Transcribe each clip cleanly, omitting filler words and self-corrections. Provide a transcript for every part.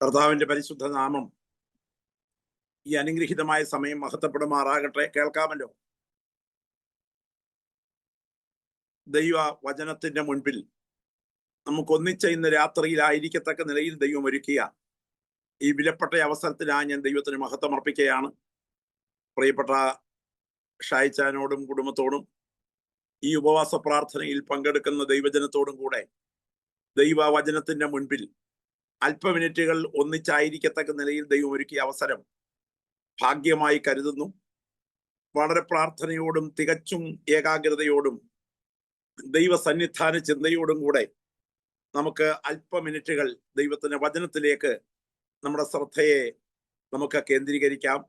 കർത്താവിന്റെ പരിശുദ്ധ നാമം ഈ അനുഗ്രഹീതമായ സമയം മഹത്വപ്പെടുമാറാകട്ടെ. കേൾക്കാമല്ലോ. ദൈവ വചനത്തിന്റെ മുൻപിൽ നമുക്കൊന്നിച്ച ഇന്ന് രാത്രിയിലായിരിക്കത്തക്ക നിലയിൽ ദൈവം ഒരുക്കിയ ഈ വിലപ്പെട്ട അവസരത്തിലായി ഞാൻ ദൈവത്തിന് മഹത്വം അർപ്പിക്കുകയാണ്. പ്രിയപ്പെട്ട ഷായിച്ചാനോടും കുടുംബത്തോടും ഈ ഉപവാസ പ്രാർത്ഥനയിൽ പങ്കെടുക്കുന്ന ദൈവജനത്തോടും കൂടെ ദൈവ വചനത്തിന്റെ മുൻപിൽ അല്പമിനിറ്റുകൾ ഒന്നിച്ചായിരിക്കത്തക്ക നിലയിൽ ദൈവം ഒരുക്കിയ അവസരം ഭാഗ്യമായി കരുതുന്നു. വളരെ പ്രാർത്ഥനയോടും തികച്ചും ഏകാഗ്രതയോടും ദൈവസന്നിധാന ചിന്തയോടും കൂടെ നമുക്ക് അല്പമിനിറ്റുകൾ ദൈവത്തിന്റെ വചനത്തിലേക്ക് നമ്മുടെ ശ്രദ്ധയെ നമുക്ക് കേന്ദ്രീകരിക്കാം.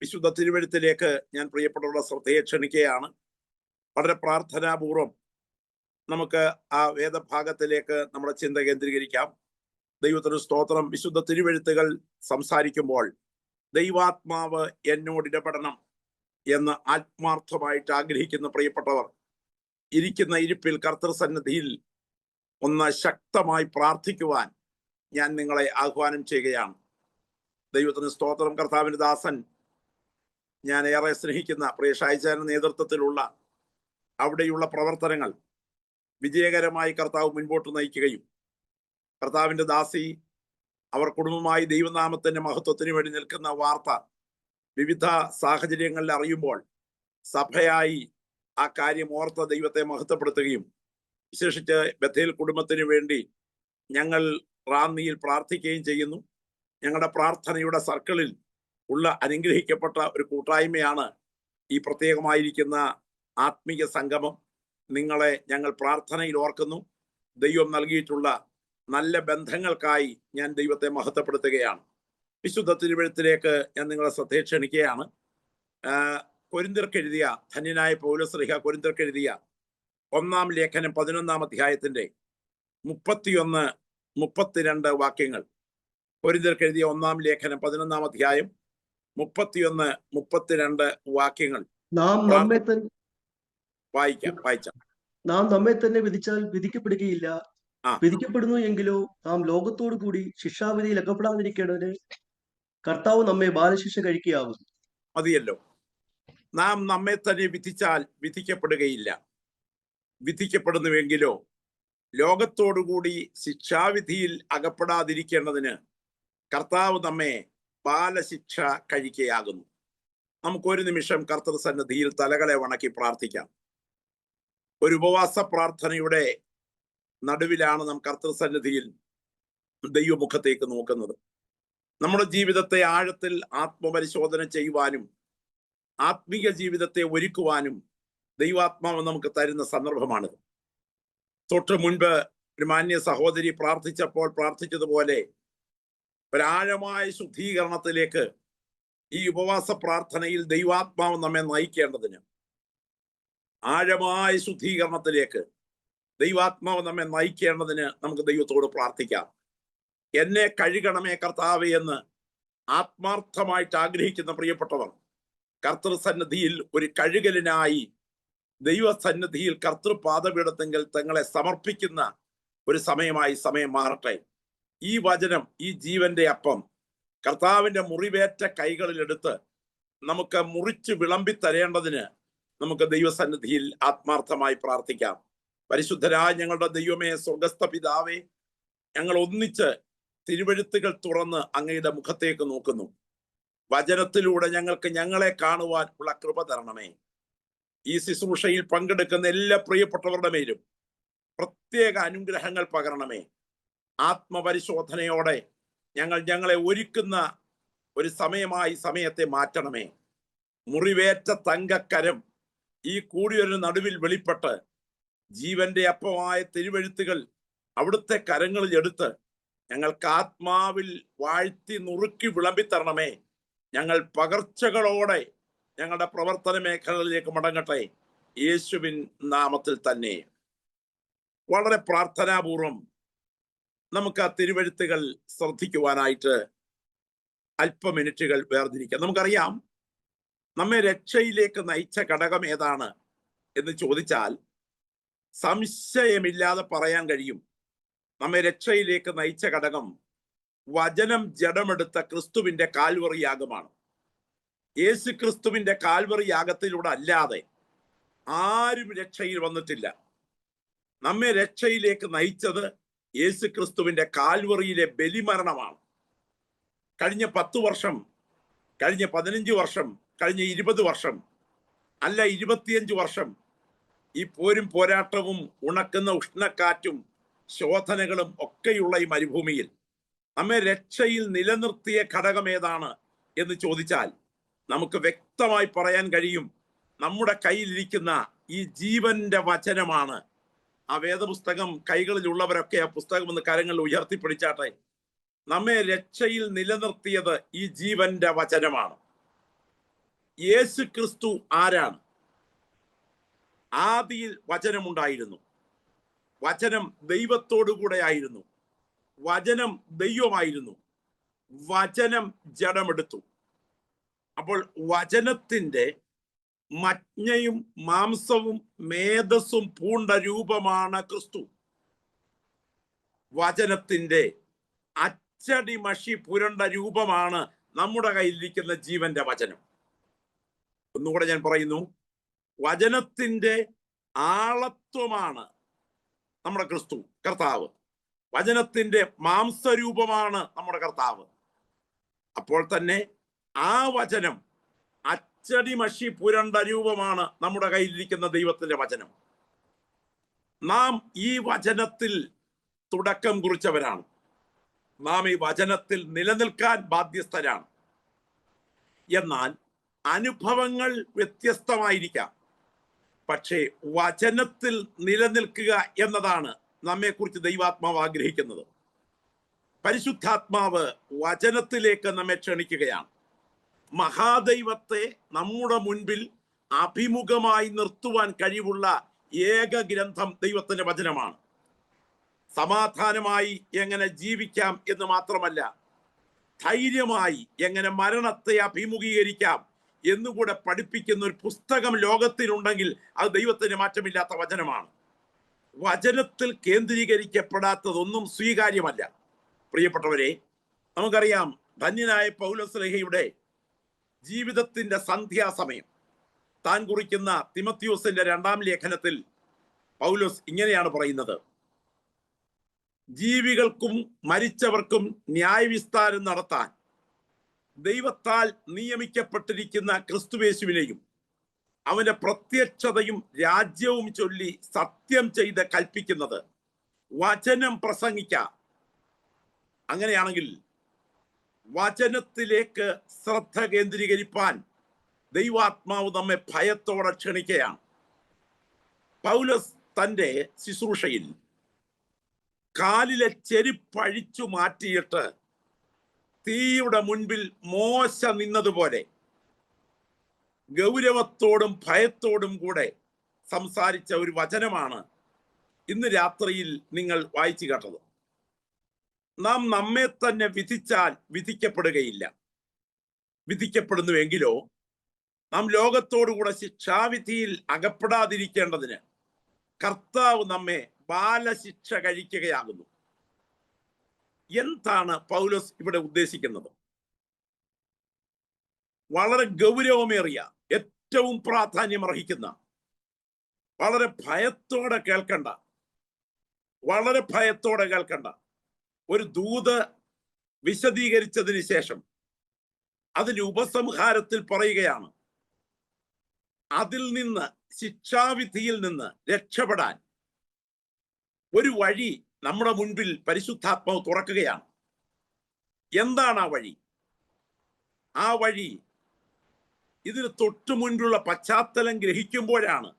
വിശുദ്ധ തിരുവെഴുത്തിലേക്ക് ഞാൻ പ്രിയപ്പെട്ടവരുടെ ശ്രദ്ധയെ ക്ഷണിക്കുകയാണ്. വളരെ പ്രാർത്ഥനാപൂർവം നമുക്ക് ആ വേദഭാഗത്തിലേക്ക് നമ്മുടെ ചിന്ത കേന്ദ്രീകരിക്കാം. ദൈവത്തിന് സ്തോത്രം. വിശുദ്ധ തിരുവെഴുത്തുകൾ സംസാരിക്കുമ്പോൾ ദൈവാത്മാവ് എന്നോട് ഇടപെടണം എന്ന് ആത്മാർത്ഥമായിട്ട് ആഗ്രഹിക്കുന്ന പ്രിയപ്പെട്ടവർ ഇരിക്കുന്ന ഇരിപ്പിൽ കർത്തൃസന്നിധിയിൽ ഒന്ന് ശക്തമായി പ്രാർത്ഥിക്കുവാൻ ഞാൻ നിങ്ങളെ ആഹ്വാനം ചെയ്യുകയാണ്. ദൈവത്തിന് സ്തോത്രം. കർത്താവിന്റെ ദാസൻ, ഞാൻ ഏറെ സ്നേഹിക്കുന്ന പ്രിയ ഷായിച്ചാന്റെ നേതൃത്വത്തിലുള്ള അവിടെയുള്ള പ്രവർത്തനങ്ങൾ വിജയകരമായി കർത്താവ് മുൻപോട്ട് നയിക്കുകയും കർത്താവിന്റെ ദാസി അവർ കുടുംബമായി ദൈവനാമത്തിന്റെ മഹത്വത്തിന് വേണ്ടി നിൽക്കുന്ന വാർത്ത വിവിധ സാഹചര്യങ്ങളിൽ അറിയുമ്പോൾ സഭയായി ആ കാര്യം ഓർത്ത ദൈവത്തെ മഹത്വപ്പെടുത്തുകയും വിശേഷിച്ച് ബഥേൽ കുടുംബത്തിന് വേണ്ടി ഞങ്ങൾ റാന്നിയിൽ പ്രാർത്ഥിക്കുകയും ചെയ്യുന്നു. ഞങ്ങളുടെ പ്രാർത്ഥനയുടെ സർക്കിളിൽ ഉള്ള അനുഗ്രഹിക്കപ്പെട്ട ഒരു കൂട്ടായ്മയാണ് ഈ പ്രത്യേകമായിരിക്കുന്ന ആത്മീയ സംഗമം. നിങ്ങളെ ഞങ്ങൾ പ്രാർത്ഥനയിൽ ഓർക്കുന്നു. ദൈവം നൽകിയിട്ടുള്ള നല്ല ബന്ധങ്ങൾക്കായി ഞാൻ ദൈവത്തെ മഹത്വപ്പെടുത്തുകയാണ്. വിശുദ്ധ തിരുവെഴുത്തിലേക്ക് ഞാൻ നിങ്ങളെ ശ്രദ്ധയെ ക്ഷണിക്കുകയാണ്. കൊരിന്ത്യർക്കെഴുതിയ ധന്യനായ പൗലോസ് കൊരിന്ത്യർക്കെഴുതിയ 1-ാം ലേഖനം 11-ാം അധ്യായത്തിന്റെ 31-32 വാക്യങ്ങൾ. കൊരിന്ത്യർക്കെഴുതിയ 1-ാം ലേഖനം 11-ാം അധ്യായം 31-32 വാക്യങ്ങൾ വായിക്കാം. നാം നമ്മെ തന്നെ വിധിച്ചാൽ വിധിക്കപ്പെടുകയില്ല. വിധിക്കപ്പെടുന്നു എങ്കിലോ നാം ലോകത്തോടു കൂടി ശിക്ഷാവിധിയിൽ അകപ്പെടാതിരിക്കേണ്ടതിന് കർത്താവ് നമ്മെ ബാലശിക്ഷ കഴിക്കുകയാകും. മതിയല്ലോ. നാം നമ്മെ തന്നെ വിധിച്ചാൽ വിധിക്കപ്പെടുകയില്ല. വിധിക്കപ്പെടുന്നുവെങ്കിലോ ലോകത്തോടുകൂടി ശിക്ഷാവിധിയിൽ അകപ്പെടാതിരിക്കേണ്ടതിന് കർത്താവ് നമ്മെ ബാലശിക്ഷ കഴിക്കുകയാകുന്നു. നമുക്കൊരു നിമിഷം കർത്തൃസന്നിധിയിൽ തലകളെ വണക്കി പ്രാർത്ഥിക്കാം. ഒരു ഉപവാസ പ്രാർത്ഥനയുടെ നടുവിലാണ് നാം കർത്തൃസന്നിധിയിൽ ദൈവമുഖത്തേക്ക് നോക്കുന്നത്. നമ്മുടെ ജീവിതത്തെ ആഴത്തിൽ ആത്മപരിശോധന ചെയ്യുവാനും ആത്മീയ ജീവിതത്തെ ഒരുക്കുവാനും ദൈവാത്മാവ് നമുക്ക് തരുന്ന സന്ദർഭമാണിത്. തൊട്ട് മുൻപ് ഒരു മാന്യ സഹോദരി പ്രാർത്ഥിച്ചതുപോലെ ഒരാഴമായ ശുദ്ധീകരണത്തിലേക്ക് ഈ ഉപവാസ പ്രാർത്ഥനയിൽ ദൈവാത്മാവ് നമ്മെ നയിക്കേണ്ടതിന്, ആഴമായ ശുദ്ധീകരണത്തിലേക്ക് ദൈവാത്മാവ് നമ്മെ നയിക്കേണ്ടതിന് നമുക്ക് ദൈവത്തോട് പ്രാർത്ഥിക്കാം. എന്നെ കഴുകണമേ കർത്താവേ എന്ന് ആത്മാർത്ഥമായിട്ട് ആഗ്രഹിക്കുന്ന പ്രിയപ്പെട്ടവർ കർത്തൃസന്നിധിയിൽ ഒരു കഴുകലിനായി ദൈവസന്നിധിയിൽ കർത്തൃപാദപീഠത്തെങ്കിൽ തങ്ങളെ സമർപ്പിക്കുന്ന ഒരു സമയം മാറട്ടെ. ഈ വചനം, ഈ ജീവന്റെ അപ്പം കർത്താവിന്റെ മുറിവേറ്റ കൈകളിലെടുത്ത് നമുക്ക് മുറിച്ച് വിളമ്പി തരേണ്ടതിന് നമുക്ക് ദൈവസന്നിധിയിൽ ആത്മാർത്ഥമായി പ്രാർത്ഥിക്കാം. പരിശുദ്ധരായ ഞങ്ങളുടെ ദൈവമേ, സ്വർഗസ്ഥ പിതാവേ, ഞങ്ങൾ ഒന്നിച്ച് തിരുവെഴുത്തുകൾ തുറന്ന് അങ്ങയുടെ മുഖത്തേക്ക് നോക്കുന്നു. വചനത്തിലൂടെ ഞങ്ങൾക്ക് ഞങ്ങളെ കാണുവാൻ ഉള്ള കൃപ തരണമേ. ഈ ശുശ്രൂഷയിൽ പങ്കെടുക്കുന്ന എല്ലാ പ്രിയപ്പെട്ടവരുടെ മേലും പ്രത്യേക അനുഗ്രഹങ്ങൾ പകരണമേ. ആത്മപരിശോധനയോടെ ഞങ്ങളെ ഒരുക്കുന്ന ഒരു സമയത്തെ മാറ്റണമേ. മുറിവേറ്റ തങ്കക്കരം ഈ കൂടിയൊരു നടുവിൽ വെളിപ്പെട്ട് ജീവന്റെ അപ്പമായ തിരുവെഴുത്തുകൾ അവിടുത്തെ കരങ്ങളിൽ എടുത്ത് ഞങ്ങൾക്ക് ആത്മാവിൽ വാഴ്ത്തി നുറുക്കി വിളമ്പിത്തരണമേ. ഞങ്ങൾ പകർച്ചകളോടെ ഞങ്ങളുടെ പ്രവർത്തന മേഖലകളിലേക്ക് മടങ്ങട്ടെ, യേശുവിൻ നാമത്തിൽ തന്നെ. വളരെ പ്രാർത്ഥനാപൂർവം നമുക്ക് ആ തിരുവെഴുത്തുകൾ ശ്രദ്ധിക്കുവാനായിട്ട് അല്പമിനിറ്റുകൾ വേർതിരിക്കാം. നമുക്കറിയാം, നമ്മെ രക്ഷയിലേക്ക് നയിച്ച ഘടകം ഏതാണ് എന്ന് ചോദിച്ചാൽ സംശയമില്ലാതെ പറയാൻ കഴിയും. നമ്മെ രക്ഷയിലേക്ക് നയിച്ച ഘടകം വചനം ജഡമെടുത്ത ക്രിസ്തുവിന്റെ കാൽവറി യാഗമാണ്. യേശു ക്രിസ്തുവിന്റെ കാൽവറി യാഗത്തിലൂടെ അല്ലാതെ ആരും രക്ഷയിൽ വന്നിട്ടില്ല. നമ്മെ രക്ഷയിലേക്ക് നയിച്ചത് യേശു ക്രിസ്തുവിന്റെ കാൽവറിയിലെ ബലിമരണമാണ്. കഴിഞ്ഞ 10 വർഷം, കഴിഞ്ഞ 15 വർഷം, കഴിഞ്ഞ 20 വർഷം, അല്ല 25 വർഷം ഈ പോരും പോരാട്ടവും ഉണക്കുന്ന ഉഷ്ണക്കാറ്റും ശോധനകളും ഒക്കെയുള്ള ഈ മരുഭൂമിയിൽ നമ്മെ രക്ഷയിൽ നിലനിർത്തിയ ഘടകം ഏതാണ് എന്ന് ചോദിച്ചാൽ നമുക്ക് വ്യക്തമായി പറയാൻ കഴിയും, നമ്മുടെ കയ്യിലിരിക്കുന്ന ഈ ജീവന്റെ വചനമാണ്. ആ വേദപുസ്തകം കൈകളിലുള്ളവരൊക്കെ ആ പുസ്തകം ഒന്ന് കരങ്ങളിൽ ഉയർത്തിപ്പിടിച്ചാട്ടെ. നമ്മെ രക്ഷയിൽ നിലനിർത്തിയത് ഈ ജീവന്റെ വചനമാണ്. യേശു ക്രിസ്തു ആരാണ്? ആദിയിൽ വചനമുണ്ടായിരുന്നു, വചനം ദൈവത്തോടു കൂടെ ആയിരുന്നു, വചനം ദൈവമായിരുന്നു, വചനം ജഡമെടുത്തു. അപ്പോൾ വചനത്തിന്റെ മജ്ഞയും മാംസവും മേധസ്സും പൂണ്ട രൂപമാണ് ക്രിസ്തു. വചനത്തിന്റെ അച്ചടി മഷി പുരണ്ട രൂപമാണ് നമ്മുടെ കയ്യിലിരിക്കുന്ന ജീവന്റെ വചനം. ഒന്നുകൂടെ ഞാൻ പറയുന്നു, വചനത്തിന്റെ ആളത്വമാണ് നമ്മുടെ ക്രിസ്തു കർത്താവ്. വചനത്തിന്റെ മാംസരൂപമാണ് നമ്മുടെ കർത്താവ്. അപ്പോൾ തന്നെ ആ വചനം അച്ചടി മഷി പുരണ്ട രൂപമാണ് നമ്മുടെ കയ്യിലിരിക്കുന്ന ദൈവത്തിന്റെ വചനം. നാം ഈ വചനത്തിൽ തുടക്കം കുറിച്ചവരാണ്. നാം ഈ വചനത്തിൽ നിലനിൽക്കാൻ ബാധ്യസ്ഥരാണ്. എന്നാൽ അനുഭവങ്ങൾ വ്യത്യസ്തമായിരിക്കാം, പക്ഷേ വചനത്തിൽ നിലനിൽക്കുക എന്നതാണ് നമ്മെക്കുറിച്ച് ദൈവാത്മാവ് ആഗ്രഹിക്കുന്നത്. പരിശുദ്ധാത്മാവ് വചനത്തിലേക്ക് നമ്മെ ക്ഷണിക്കുകയാണ്. മഹാദൈവത്തെ നമ്മുടെ മുൻപിൽ അഭിമുഖമായി നിർത്തുവാൻ കഴിവുള്ള ഏക ഗ്രന്ഥം ദൈവത്തിന്റെ വചനമാണ്. സമാധാനമായി എങ്ങനെ ജീവിക്കാം എന്ന് മാത്രമല്ല, ധൈര്യമായി എങ്ങനെ മരണത്തെ അഭിമുഖീകരിക്കാം എന്നുകൂടെ പഠിപ്പിക്കുന്ന ഒരു പുസ്തകം ലോകത്തിലുണ്ടെങ്കിൽ അത് ദൈവത്തിന് മാറ്റമില്ലാത്ത വചനമാണ്. വചനത്തിൽ കേന്ദ്രീകരിക്കപ്പെടാത്തതൊന്നും സ്വീകാര്യമല്ല. പ്രിയപ്പെട്ടവരെ, നമുക്കറിയാം ധന്യനായ പൗലോസ്ലീഹയുടെ ജീവിതത്തിന്റെ സന്ധ്യാസമയം താൻ കുറിക്കുന്ന തിമോത്തിയോസിന്റെ 2-ാം ലേഖനത്തിൽ പൗലോസ് ഇങ്ങനെയാണ് പറയുന്നത്: ജീവികൾക്കും മരിച്ചവർക്കും ന്യായവിസ്താരം നടത്താൻ ദൈവത്താൽ നിയമിക്കപ്പെട്ടിരിക്കുന്ന ക്രിസ്തുയേശുവിനെയും അവന്റെ പ്രത്യക്ഷതയും രാജ്യവും ചൊല്ലി സത്യം ചെയ്ത് കൽപ്പിക്കുന്നത് വചനം പ്രസംഗിക്കാം. അങ്ങനെയാണെങ്കിൽ വചനത്തിലേക്ക് ശ്രദ്ധ കേന്ദ്രീകരിപ്പാൻ ദൈവാത്മാവ് നമ്മെ ഭയത്തോടെ ക്ഷണിക്കുകയാണ്. പൗലോസ് തന്റെ ശുശ്രൂഷയിൽ കാലിലെ ചെരുപ്പഴിച്ചു മാറ്റിയിട്ട് തീയുടെ മുൻപിൽ മോശ നിന്നതുപോലെ ഗൗരവത്തോടും ഭയത്തോടും കൂടെ സംസാരിച്ച ഒരു വചനമാണ് ഇന്ന് രാത്രിയിൽ നിങ്ങൾ വായിച്ചു കേട്ടത്. നാം നമ്മെ തന്നെ വിധിച്ചാൽ വിധിക്കപ്പെടുകയില്ല. വിധിക്കപ്പെടുന്നുവെങ്കിലോ നാം ലോകത്തോടുകൂടെ ശിക്ഷാവിധിയിൽ അകപ്പെടാതിരിക്കേണ്ടതിന് കർത്താവ് നമ്മെ ബാലശിക്ഷ കഴിക്കുകയാകുന്നു. എന്താണ് പൗലോസ് ഇവിടെ ഉദ്ദേശിക്കുന്നത്? വളരെ ഗൗരവമേറിയ, ഏറ്റവും പ്രാധാന്യമർഹിക്കുന്ന, വളരെ ഭയത്തോടെ കേൾക്കേണ്ട ഒരു ദൂത് വിശദീകരിച്ചതിന് ശേഷം അതിന്റെ ഉപസംഹാരത്തിൽ പറയുകയാണ്, അതിൽ നിന്ന്, ശിക്ഷാവിധിയിൽ നിന്ന് രക്ഷപ്പെടാൻ ഒരു വഴി നമ്മുടെ മുൻപിൽ പരിശുദ്ധാത്മാവ് തുറക്കുകയാണ്. എന്താണ് ആ വഴി? ആ വഴി ഇതിന് തൊട്ടു മുൻപുള്ള പശ്ചാത്തലം ഗ്രഹിക്കുമ്പോഴാണ്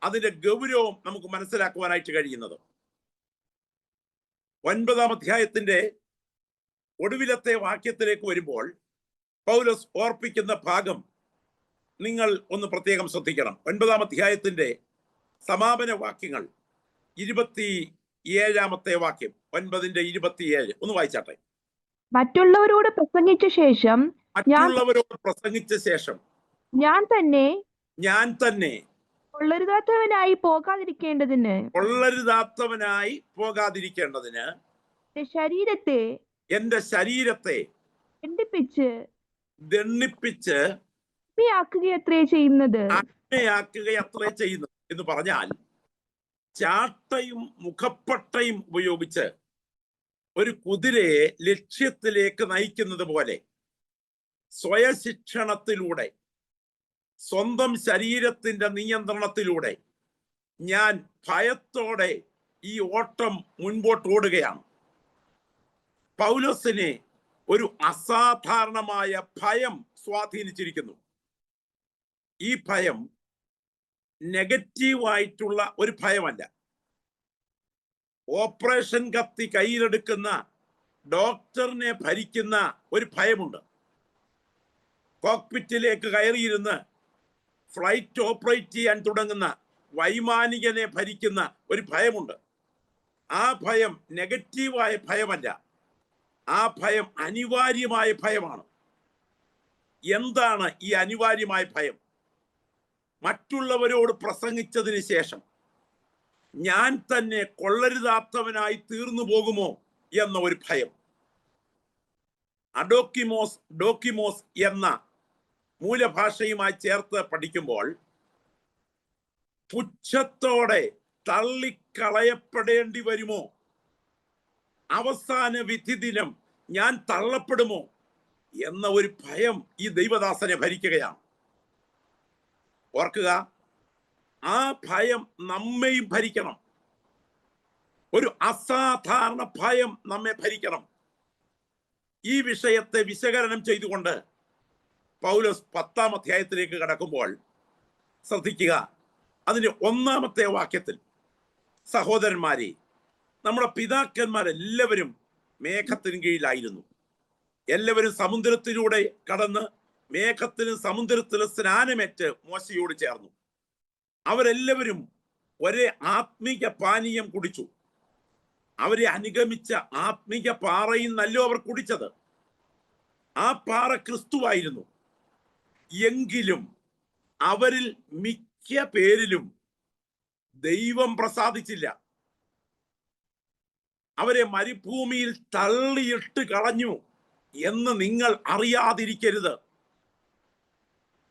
അതിന്റെ ഗൗരവം നമുക്ക് മനസ്സിലാക്കുവാനായിട്ട് കഴിയുന്നത്. 9-ാം അധ്യായത്തിന്റെ ഒടുവിലത്തെ വാക്യത്തിലേക്ക് വരുമ്പോൾ പൗലോസ് ഓർപ്പിക്കുന്ന ഭാഗം നിങ്ങൾ ഒന്ന് പ്രത്യേകം ശ്രദ്ധിക്കണം. 9-ാം അധ്യായത്തിന്റെ സമാപന വാക്യങ്ങൾ 27-ാമത്തെ വാക്യം, 9:27 ഒന്ന് വായിച്ചാട്ടെ. മറ്റുള്ളവരോട് പ്രസംഗിച്ച ശേഷം ഞാൻ തന്നെ കൊള്ളരുതാത്തവനായി പോകാതിരിക്കേണ്ടതിന് ശരീരത്തെ എന്റെ ശരീരത്തെ ദണ്ണിപ്പിച്ച് അഗ്നിയാക്കുകയത്രേ ചെയ്യുന്നത് എന്ന് പറഞ്ഞാൽ, ചാട്ടയും മുഖപ്പട്ടയും ഉപയോഗിച്ച് ഒരു കുതിരയെ ലക്ഷ്യത്തിലേക്ക് നയിക്കുന്നത് പോലെ സ്വയശിക്ഷണത്തിലൂടെ, സ്വന്തം ശരീരത്തിന്റെ നിയന്ത്രണത്തിലൂടെ ഞാൻ ഭയത്തോടെ ഈ ഓട്ടം മുൻപോട്ട് ഓടുകയാണ്. പൗലോസിനെ ഒരു അസാധാരണമായ ഭയം സ്വാധീനിച്ചിരിക്കുന്നു. ഈ ഭയം നെഗറ്റീവായിട്ടുള്ള ഒരു ഭയമല്ല. ഓപ്പറേഷൻ കത്തി കയ്യിലെടുക്കുന്ന ഡോക്ടറിനെ ഭരിക്കുന്ന ഒരു ഭയമുണ്ട്. കോക്പിറ്റിലേക്ക് കയറിയിരുന്ന് ഫ്ലൈറ്റ് ഓപ്പറേറ്റ് ചെയ്യാൻ തുടങ്ങുന്ന വൈമാനികനെ ഭരിക്കുന്ന ഒരു ഭയമുണ്ട്. ആ ഭയം നെഗറ്റീവായ ഭയമല്ല, ആ ഭയം അനിവാര്യമായ ഭയമാണ്. എന്താണ് ഈ അനിവാര്യമായ ഭയം? മറ്റുള്ളവരോട് പ്രസംഗിച്ചതിന് ശേഷം ഞാൻ തന്നെ കൊള്ളരുതാത്തവനായി തീർന്നു പോകുമോ എന്ന ഒരു ഭയം. ഡോക്കിമോസ് എന്ന മൂലഭാഷയുമായി ചേർത്ത് പഠിക്കുമ്പോൾ പുച്ഛത്തോടെ തള്ളിക്കളയപ്പെടേണ്ടി വരുമോ, അവസാന വിധി ദിനം ഞാൻ തള്ളപ്പെടുമോ എന്ന ഒരു ഭയം ഈ ദൈവദാസനെ ഭരിക്കുകയാണ്. ഓർക്കുക, ആ ഭയം നമ്മെയും ഭരിക്കണം. ഒരു അസാധാരണ ഭയം നമ്മെ ഭരിക്കണം. ഈ വിഷയത്തെ വിശകലനം ചെയ്തുകൊണ്ട് പൗലോസ് 10-ാം അധ്യായത്തിലേക്ക് കടക്കുമ്പോൾ ശ്രദ്ധിക്കുക, അതിന്റെ 1-ാമത്തെ വാക്യത്തിൽ, സഹോദരന്മാരെ, നമ്മുടെ പിതാക്കന്മാരെല്ലാവരും മേഘത്തിന് കീഴിലായിരുന്നു. എല്ലാവരും സമുദ്രത്തിലൂടെ കടന്ന് മേഘത്തിലും സമുദ്രത്തിലും സ്നാനമേറ്റ് മോശയോട് ചേർന്നു. അവരെല്ലാവരും ഒരേ ആത്മീക പാനീയം കുടിച്ചു. അവരെ അനുഗമിച്ച ആത്മീക പാറയിൽ നല്ലോ അവർ കുടിച്ചത്. ആ പാറ ക്രിസ്തുവായിരുന്നു. എങ്കിലും അവരിൽ മിക്ക പേരിലും ദൈവം പ്രസാദിച്ചില്ല. അവരെ മരുഭൂമിയിൽ തള്ളിയിട്ട് കളഞ്ഞു എന്ന് നിങ്ങൾ അറിയാതിരിക്കരുത്.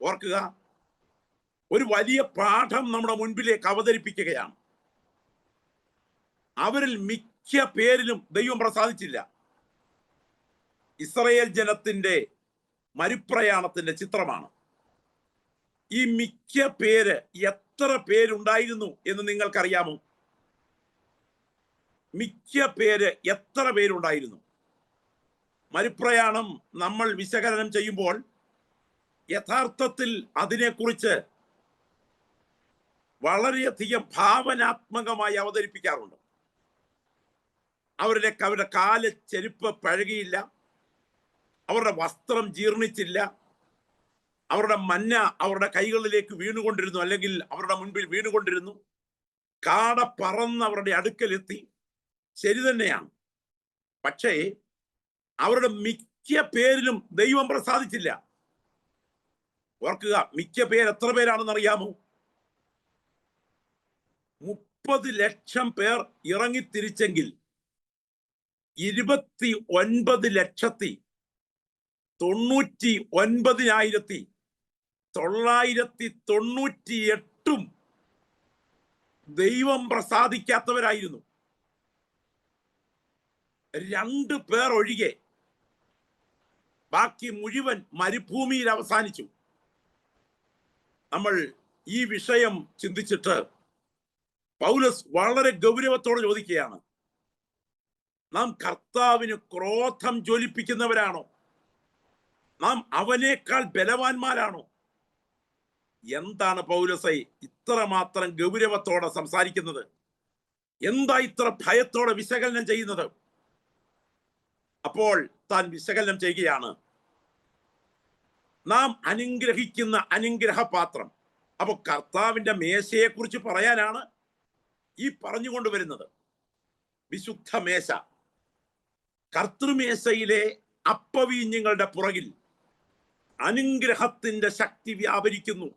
ഓർക്കുക, ഒരു വലിയ പാഠം നമ്മുടെ മുൻപിലേക്ക് അവതരിപ്പിക്കുകയാണ്. അവരിൽ മിക്ക പേരിലും ദൈവം പ്രസാദിച്ചില്ല. ഇസ്രായേൽ ജനത്തിന്റെ മരുപ്രയാണത്തിന്റെ ചിത്രമാണ്. ഈ മിക്ക പേര് എത്ര പേരുണ്ടായിരുന്നു എന്ന് നിങ്ങൾക്കറിയാമോ? മിക്ക പേര് എത്ര പേരുണ്ടായിരുന്നു? മരുപ്രയാണം നമ്മൾ വിശകലനം ചെയ്യുമ്പോൾ യഥാർത്ഥത്തിൽ അതിനെക്കുറിച്ച് വളരെയധികം ഭാവനാത്മകമായി അവതരിപ്പിക്കാറുണ്ട്. അവരുടെ കാല് ചെരുപ്പ് പഴകിയില്ല, അവരുടെ വസ്ത്രം ജീർണിച്ചില്ല, അവരുടെ മന്ന അവരുടെ കൈകളിലേക്ക് വീണുകൊണ്ടിരുന്നു, അല്ലെങ്കിൽ അവരുടെ മുൻപിൽ വീണുകൊണ്ടിരുന്നു. കാട പറന്ന് അവരുടെ അടുക്കലെത്തി. ശരി തന്നെയാണ്. പക്ഷേ അവരുടെ മിക്ക പേരിലും ദൈവം പ്രസാദിച്ചില്ല. ഓർക്കുക, മിക്ക പേര് എത്ര പേരാണെന്ന് അറിയാമോ? 30 ലക്ഷം പേർ ഇറങ്ങിത്തിരിച്ചെങ്കിൽ 29,998 ദൈവം പ്രസാദിക്കാത്തവരായിരുന്നു. 2 പേർ ഒഴികെ ബാക്കി മുഴുവൻ മരുഭൂമിയിൽ അവസാനിച്ചു. നമ്മൾ ഈ വിഷയം ചിന്തിച്ചിട്ട് പൗലോസ് വളരെ ഗൗരവത്തോടെ ചോദിക്കുകയാണ്, നാം കർത്താവിന് ക്രോധം ജ്വലിപ്പിക്കുന്നവരാണോ? നാം അവനേക്കാൾ ബലവാന്മാരാണോ? എന്താണ് പൗലോസേ ഇത്രമാത്രം ഗൗരവത്തോടെ സംസാരിക്കുന്നത്? എന്താ ഇത്ര ഭയത്തോടെ വിശകലനം ചെയ്യുന്നത്? അപ്പോൾ താൻ വിശകലനം ചെയ്യുകയാണ്, നാം അനുഗ്രഹിക്കുന്ന അനുഗ്രഹപാത്രം. അപ്പൊ കർത്താവിന്റെ മേശയെ കുറിച്ച് പറയാനാണ് ഈ പറഞ്ഞുകൊണ്ടുവരുന്നത്. വിശുദ്ധ മേശ, കർത്തൃമേശയിലെ അപ്പവീഞ്ഞുങ്ങളുടെ പുറകിൽ അനുഗ്രഹത്തിന്റെ ശക്തി വ്യാപരിക്കുന്നു.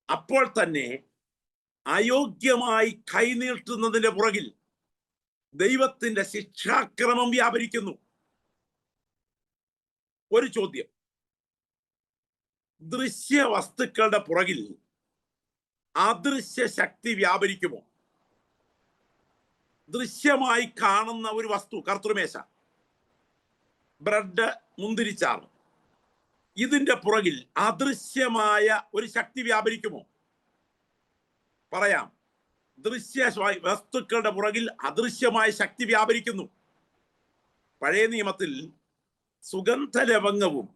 അപ്പോൾ തന്നെ അയോഗ്യമായി കൈനീട്ടുന്നതിന്റെ പുറകിൽ ദൈവത്തിന്റെ ശിക്ഷാക്രമം വ്യാപരിക്കുന്നു. ഒരു ചോദ്യം, ദൃശ്യ വസ്തുക്കളുടെ പുറകിൽ അദൃശ്യ ശക്തി വ്യാപരിക്കുമോ? ദൃശ്യമായി കാണുന്ന ഒരു വസ്തു, കർത്തൃമേശ, ബ്രെഡ്, മുന്തിരിച്ചാറ്, ഇതിന്റെ പുറകിൽ അദൃശ്യമായ ഒരു ശക്തി വ്യാപരിക്കുമോ? പറയാം, ദൃശ്യ വസ്തുക്കളുടെ പുറകിൽ അദൃശ്യമായ ശക്തി വ്യാപരിക്കുന്നു. പഴയ നിയമത്തിൽ സുഗന്ധലവംഗവും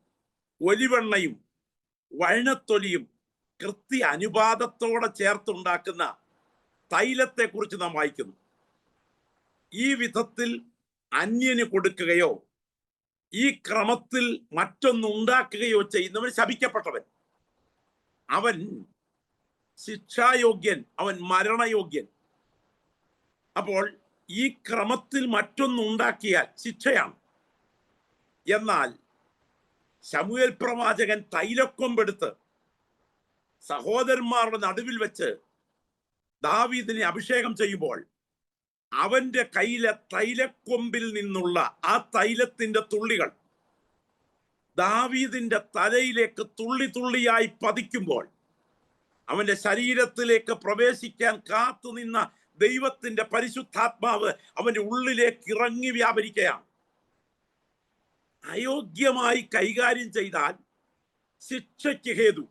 ഒലിവെണ്ണയും വഴനത്തൊലിയും കൃത്യ അനുപാതത്തോടെ ചേർത്തുണ്ടാക്കുന്ന തൈലത്തെ കുറിച്ച് നാം വായിക്കുന്നു. ഈ വിധത്തിൽ അന്യന് കൊടുക്കുകയോ ഈ ക്രമത്തിൽ മറ്റൊന്നുണ്ടാക്കുകയോ ചെയ്യുന്നവൻ ശപിക്കപ്പെട്ടവൻ. അവൻ ശിക്ഷായോഗ്യൻ, അവൻ മരണയോഗ്യൻ. അപ്പോൾ ഈ ക്രമത്തിൽ മറ്റൊന്നുണ്ടാക്കിയാൽ ശിക്ഷയാണ്. എന്നാൽ ശമൂവേൽ പ്രവാചകൻ തൈലക്കൊമ്പെടുത്ത് സഹോദരന്മാരുടെ നടുവിൽ വെച്ച് ദാവീദിനെ അഭിഷേകം ചെയ്യുമ്പോൾ അവന്റെ കയ്യിലെ തൈലക്കൊമ്പിൽ നിന്നുള്ള ആ തൈലത്തിന്റെ തുള്ളികൾ ദാവീദിന്റെ തലയിലേക്ക് തുള്ളി തുള്ളിയായി പതിക്കുമ്പോൾ അവന്റെ ശരീരത്തിലേക്ക് പ്രവേശിക്കാൻ കാത്തുനിന്ന ദൈവത്തിന്റെ പരിശുദ്ധാത്മാവ് അവന്റെ ഉള്ളിലേക്ക് ഇറങ്ങി വ്യാപരിക്കുകയാണ്. അയോഗ്യമായി കൈകാര്യം ചെയ്താൽ ശിക്ഷയ്ക്ക് ഹേതു,